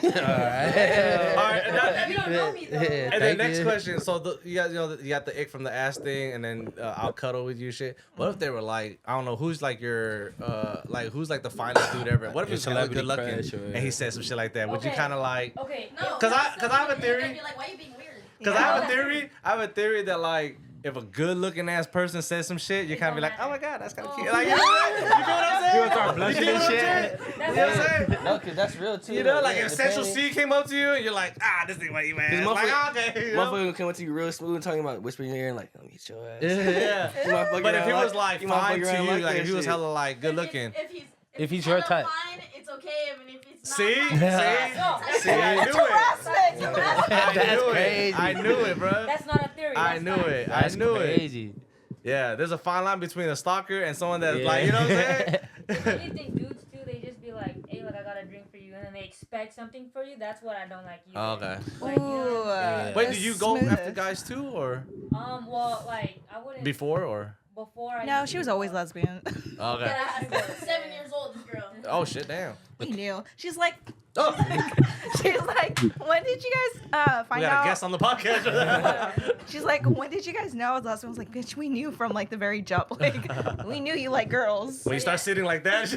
All right. You don't know me though. And then next question. So you got the ick from the ass thing, and then I'll cuddle with you shit. What if they were like, I don't know, who's like your who's like the finest dude ever? What if he's really good looking and he said some shit like that? Would you kind of like? Okay. No, Cause I have a theory. You're like, why are you being weird? Cause I have a theory that like. If a good looking ass person says some shit, you kind of be like, oh my god, that's kind of cute. Like, you know what I'm saying? You gonna start blushing and shit? You know what I'm saying? No, cause that's real too. You know, like yeah, if Central depending- C came up to you and you're like, this nigga might eat my ass. Like, okay. You know? Motherfucker gonna come up to you real smooth, talking about whispering in your ear and like, "Let me get your ass." Yeah. But if he was like fine to you, like if he was hella like good looking. If he's your type. Fine, it's okay. Even if it's not See? fine, See, I knew it. I knew it, bro. That's not a theory. I knew it. I knew it. Crazy. Yeah, there's a fine line between a stalker and someone that's like, you know what I'm saying? What do you think dudes do? They just be like, "Hey, like I got a drink for you," and then they expect something for you. That's what I don't like either. Oh, okay. Like, you know what I'm saying? Wait, The do you go after smoothest. guys too, or Well, like I wouldn't. before, or? Before I. No, used she to was go- always lesbian. Okay. 7 years old, this girl. Oh shit, damn. We knew. She's like, Oh, she's like, when did you guys we find got a out? guest on the podcast. She's like, when did you guys know? I was last one. I was like, bitch, we knew from like the very jump. Like, we knew you like girls. When you start sitting like that,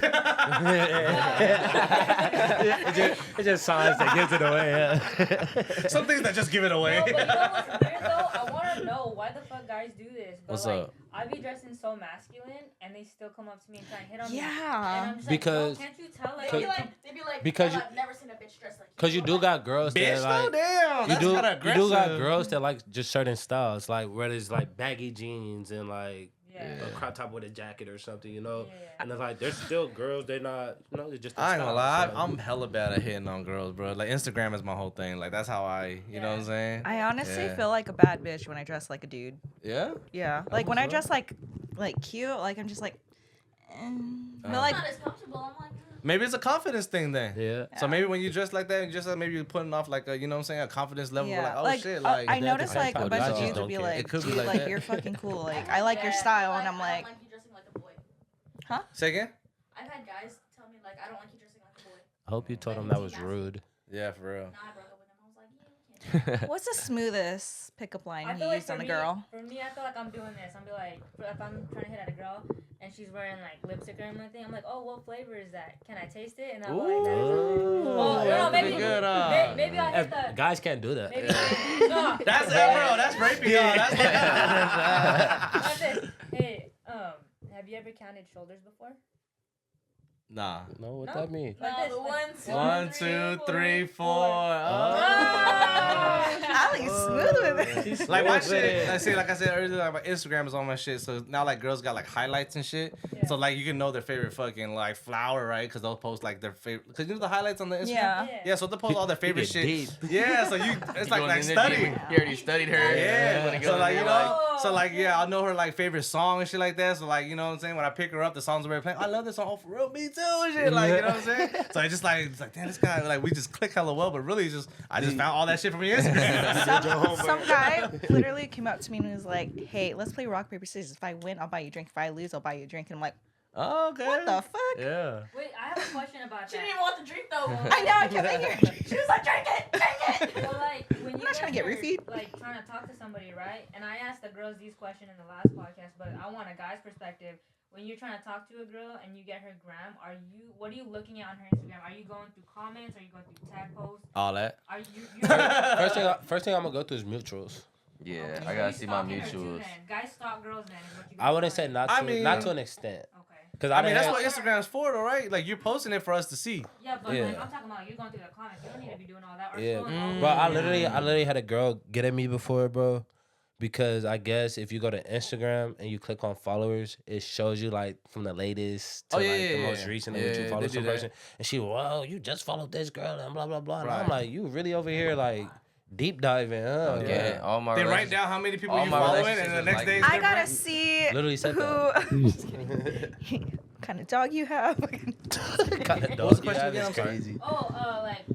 It's just signs that gives it away. Yeah. some things that just give it away. No, but you know what's weird though? I want to know why the fuck guys do this. But What's like, up? I be dressing so masculine, and they still come up to me and try and hit on me. And Yeah. I'm just Because- like, can't you tell? Like, They'd be like, Because "Oh, I've never seen a bitch dressed like you." Cause you do got girls Bitch, that like. no, damn. You That's do, kinda you do got aggressive. girls that like just certain styles, like whether it's like baggy jeans and like yeah. a crop top with a jacket or something, you know. Yeah. And it's like there's still girls, they're not, you know, they're just. I ain't gonna lie, so- I'm hella bad at hitting on girls, bro. Like Instagram is my whole thing. Like that's how you know what I'm saying? I honestly Yeah. feel like a bad bitch when I dress like a dude. Yeah. Yeah. Like when I so. dress like cute, like I'm just like, but I'm like, not as comfortable. I'm like, Maybe it's a confidence thing then. Yeah. So maybe when you dress like that, just maybe you're putting off like a, you know what I'm saying, a confidence level. yeah. Like, oh like, shit, like I that noticed depends like a on bunch guys of just dudes would don't be care. like, It could be dude, like like that. you're fucking cool. Like I've I like had your guys style, be and I'm "I like, don't like you dressing like a boy." Say again? I've had guys tell me like, "I don't like you dressing like a boy." I hope you told them that was rude. Yeah, for real. Nah, I broke up with him. I was like, "Yeah, you can't." what's the smoothest pickup line I you feel like used on for a me, girl? For me, I feel like I'm doing this. I'm be like, if I'm trying to hit at a girl and she's wearing like lipstick or anything, I'm like, "Oh, what flavor is that? Can I taste it?" And I'm like, that is well, you know, maybe, good, maybe I hit the. Guys can't do that. Maybe, no. That's it, bro. That's rapey, y'all. That's What's this? Hey, have you ever counted shoulders before? Nah. No, what No? that mean? Like No, this, the like- 1, 2, 3, 4. Ali's smooth with it. Like my shit, like I said earlier, like my Instagram is on my shit. So now like girls got like highlights and shit. Yeah. So like you can know their favorite fucking like flower, right? Because they'll post like their favorite. Because you know the highlights on the Instagram. Yeah. Yeah, so they post all their favorite get shit. deep. Yeah, so it's like Going like in there, study. You already studied her. Yeah, Wanna go so in like there, you know, so like yeah, I'll know her like favorite song and shit like that. So like you know what I'm saying, when I pick her up, the songs we're playing, I love this song. Oh, for real, me too, and shit. Like you know what I'm saying. So I just like it's like damn, this guy like we just click hella well, but really it's just I just found all that shit from your Instagram. Some guy literally came up to me and was like, "Hey, let's play rock paper scissors. If I win, I'll buy you a drink. If I lose, I'll buy you a drink." And I'm like, Oh, okay. "What the fuck?" Yeah. Wait, I have a question about She that. didn't even want the drink though. I know. I kept thinking. She was like, "Drink it, drink it." So like when you not trying to get guys are, roofied. like trying to talk to somebody, right? And I asked the girls these questions in the last podcast, but I want a guy's perspective. When you're trying to talk to a girl and you get her gram, what are you looking at on her Instagram? Are you going through comments? Are you going through tag posts? All that. Are you First thing I'm gonna go through is mutuals. Yeah, Okay, I so gotta you see my stalking her too mutuals. then. Guys stalk girls then. Is what you I wouldn't say say not I to mean- not to an extent. Okay. Cause I mean, that's done what had- Instagram's for, though, right? Like you're posting it for us to see. Yeah, but Yeah. like, I'm talking about you going through the comments. You don't need to be doing all that. Or Yeah, scrolling all bro. I the way down. literally had a girl get at me before, bro, because I guess if you go to Instagram and you click on followers, it shows you like from the latest to Oh, yeah, like yeah, the yeah, most yeah. recent Yeah, that you they follow do some that. person, and she, whoa, you just followed this girl and blah blah blah. And I'm Right. like, you really over here like deep diving, huh? Yeah, all my They write relations- down how many people all you my following, relationships and the is next like- day it's I gotta different. see Literally said who just kidding. kind of dog you have. Kind of What was the question again? I'm sorry. crazy. Oh, like.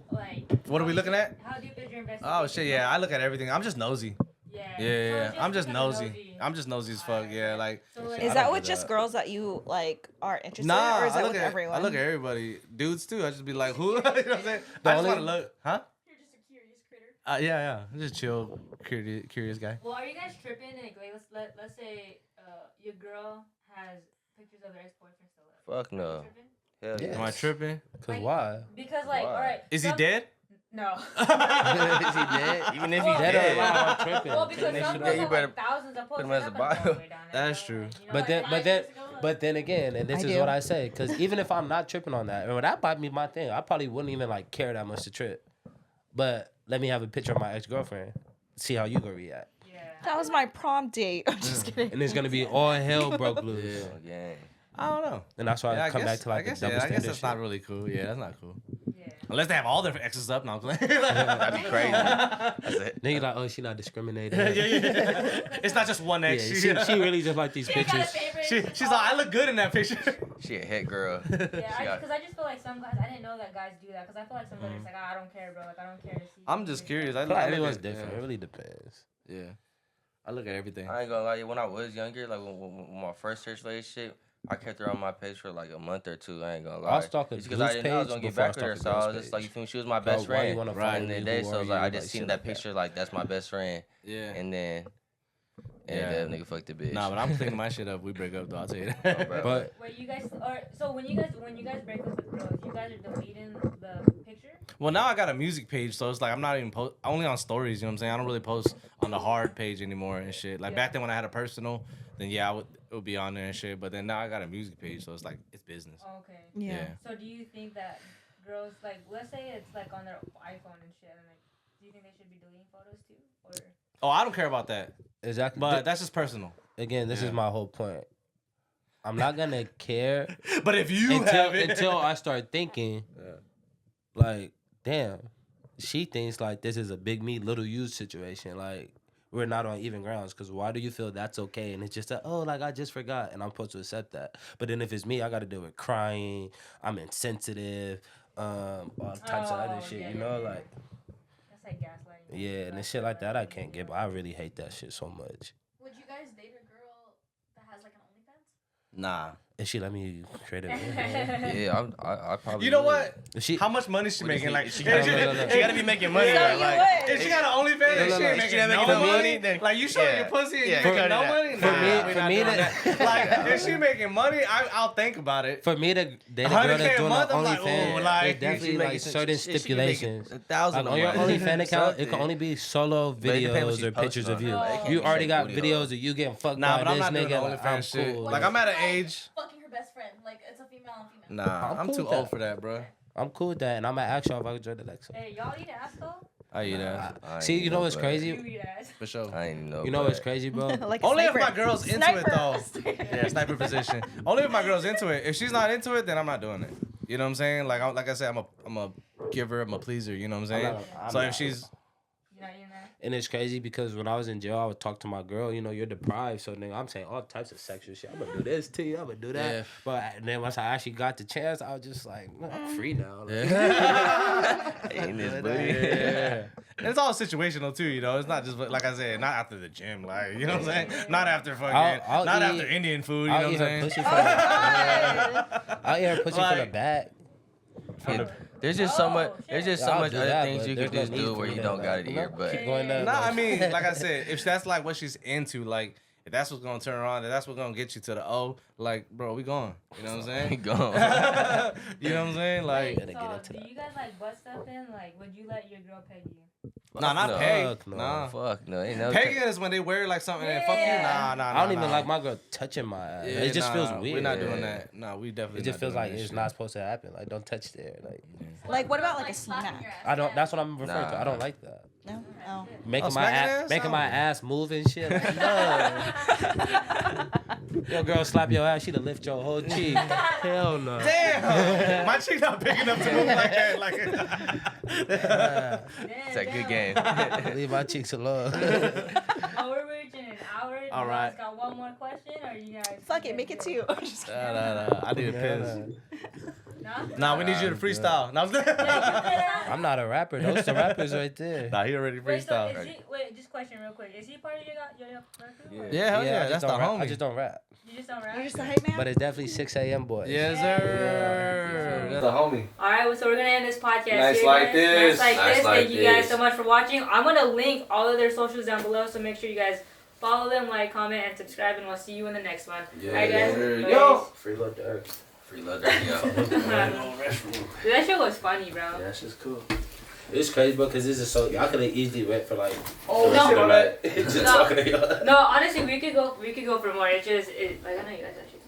What are we looking at? How deep is your investigation? Oh shit, yeah, I look at everything. I'm just nosy. Yeah. Yeah. So I'm just because nosy. I'm just nosy as fuck. Yeah, like. So, like, Is I that don't with do just that. girls that you like are interested Nah, in, or is that I look with at everyone? I look at everybody, dudes too. I just be like, who? You know what I'm saying? I just only- want to look, huh? You're just a curious critter. Yeah. I'm just chill, curious guy. Well, are you guys tripping? And like, let's say your girl has pictures of their ex-boyfriend still up. Fuck Are you no. tripping? Hell Yeah. yeah. Am I tripping? Cause Like- why? Because like, Why? all right. Is he some- dead? No. Is he dead? Even if he Well, Dead or dead. alive, I'm tripping. Well, because They some should- girls you have better like thousands of posts. put him as They're a not gonna go all bio. the way down it, That's so, true. like, you know, But like, then, five but then, years ago, look. but then again, and this I is do. what I say, because even if I'm not tripping on that, or that might be my thing, I probably wouldn't even like care that much to trip. But let me have a picture of my ex girlfriend, see how you gonna react, Yeah. That was my prom date. I'm just kidding. and it's gonna be all hell broke loose. Yeah. Oh, gang. I don't know. And that's why Yeah, I come back to like I guess, the double I guess standard that's shit. not really cool. Yeah, that's not cool. Yeah. Unless they have all their exes up. No, I'm playing. That'd be crazy. That's it. Then you're like, oh, she not discriminating. yeah. It's not just one Yeah, ex. she really just like these She ain't got a pictures. favorite. She's like, I look good in that picture. She a hit girl. Yeah, She got- because I just feel like some guys, I didn't know that guys do that. Because I feel like some guys are just like, I don't care, bro. Like, I don't care to see. I'm just curious. I I feel like look everyone's at- different. It Yeah. really depends. Yeah. I look at everything. I ain't gonna lie, when I was younger, like when my first church relationship, I kept her on my page for like a month or two. I ain't gonna lie. I was stalking It's because I Blue's didn't know I was page gonna get before I back with her, stalked so I was Blue's just like, you page. feel me? She was my Bro, best why you friend. wanna Right. follow In the me? day, Who so are it's like you? I just seen shit that like picture, like that's my best friend, Yeah. and then Yeah. that nigga fucked the bitch. Nah, but I'm cleaning my shit up. We break up though. I'll tell you that. bro. But Wait, you guys, or so when you guys break up with girls, you guys are deleting the picture? Well, now I got a music page, so it's like I'm not even only on stories. You know what I'm saying? I don't really post on the hard page anymore and shit. Like back then when I had a personal, then yeah, it would be on there and shit. But then now I got a music page, so it's like it's business. Oh, okay. Yeah. So do you think that girls, like, let's say it's like on their iPhone and shit, and like, do you think they should be deleting photos too, or? Oh, I don't care about that. exactly. But that's just personal. Again, this Yeah. is my whole point. I'm not gonna care But if you have it, until I start thinking, like, damn, she thinks like this is a big me, little you situation. Like, we're not on even grounds. Because why do you feel that's okay? And it's just that, oh, like, I just forgot. And I'm supposed to accept that. But then if it's me, I got to deal with crying. I'm insensitive. All types of other Oh, shit, yeah, you know? yeah, yeah. Like, That's like gaslighting. yeah, and the shit like that, I can't get. But I really hate that shit so much. Would you guys date a girl that has like an OnlyFans? nah. And she let me create it. Yeah, I probably. You know would. what? She, How much money she What is making? it? Like She she gotta gotta be making money. So Like, you like, would. if she got an OnlyFans, No, and no, she no. ain't If she making not no making no money. money, then- Like you showing yeah. your pussy and Yeah, you making cut no it out. money. For me- Nah, we for not me doing to- that. Like if she making money, I'll think about it. for me to date a girl 100K that's a doing month, an I'm like, OnlyFans, ooh, like, there's she definitely making like some- certain shit, she can stipulations. make 1,000 Like on your a month. OnlyFans account, it can Something. only be solo But it depends what videos she or pictures posting of on you. it. Like, it can't You be already shit got booty videos hole. of you getting fucked Nah, by but I'm this not doing the nigga. Like, I'm OnlyFans shit. cool. Like I'm at an age. Fucking her best friend. Like it's a female and female. Nah, I'm I'm cool too with old that. for that, bro. I'm cool with that, and I'm gonna ask y'all if I could join the next. Hey, y'all eat ass though? I eat that I ain't See, you even know what's but- crazy? You eat ass. for sure. I ain't know. You know what's but- crazy, bro? Like a Only if sniper. my girl's into it Sniper. though. Yeah, sniper position. Only if my girl's into it. If she's not into it, then I'm not doing it. You know what I'm saying? Like I said, I'm a giver, I'm a pleaser. You know what I'm saying? I'm So not. if she's You not eating that? And it's crazy because when I was in jail, I would talk to my girl. You know, you're deprived, so nigga, I'm saying all types of sexual shit. I'm gonna do this to you. I'm gonna do that. Yeah. But then once I actually got the chance, I was just like, I'm free now. Like, Ain't this booty? yeah. And it's all situational too, you know. It's not just like I said, not after the gym, like you know what I'm saying. Not after fucking, I'll not eat- after Indian food, you know I'll what eat I'm her saying. pussy from the, I'll eat her pussy from the Like- back. Yeah, there's just so much. Oh, There's shit. just Yeah, so I'll much do other that, things but you there's could no just need do for where me you to, don't like, got it you know, here. But keep going down. Nah, I mean, like I said, if that's like what she's into, like if that's what's gonna turn her on, if that's what's gonna get you to the O, like bro, we gone. You know what I'm we saying? gone. You know what I'm saying? Like, Gotta get into So, do that. you guys like butt stuff in? Like, would you let your girl peg you? nah, not no. peg. Fuck no. Nah. Fuck no, ain't no. Pegging is when they wear like something and fuck you. Yeah. Nah. I don't even nah. like my girl touching my ass. Yeah, It just nah, feels weird. We're not Yeah. doing that. No, we definitely. It just not feels doing like that it's shit. not supposed to happen. Like, don't touch there. Like, Like, what about, like, a slapping smack? your ass? I don't. That's what I'm referring to. I Nah. don't like that. No? Oh. Making my smacking ass, ass? making my Oh. ass move and shit. Like, no. Your girl slap your ass, she'd have lift your whole cheek. Hell no. Damn, my cheek not big enough to move like that. Like, It's a good game. Leave my cheeks alone. Oh, we're reaching an hour. All You right. guys got one more question, or you guys? Fuck it, make it 2. I'm just kidding. nah. I need a piss. No, Nah, we need you to freestyle. No, I'm not a rapper. Those the rappers right there. nah, he already Wait, so freestyle. wait, just question real quick. Is he part of your crew? Yeah, hell I yeah, just that's the don't rap. homie. I just don't rap. You just don't rap? You're just a hype man. But it's definitely 6 a.m. boys. Yes, sir. That's the homie. Alright, so we're gonna end this podcast Nice here, like guys. this. Nice like Nice this. like Thank you guys this. so much for watching. I'm gonna link all of their socials down below, so make sure you guys follow them, like, comment, and subscribe, and we'll see you in the next one. Alright, guys? Yo. Free love Dirk. Free love Dirk, yo. Dude, that shit was funny, bro. Yeah, that's just cool. It's crazy, bro, because this is so. Y'all could have easily went for like. Oh, shit no. on that. Just No. talking to y'all. No, honestly, we could go for more. It's just, like, I know you guys actually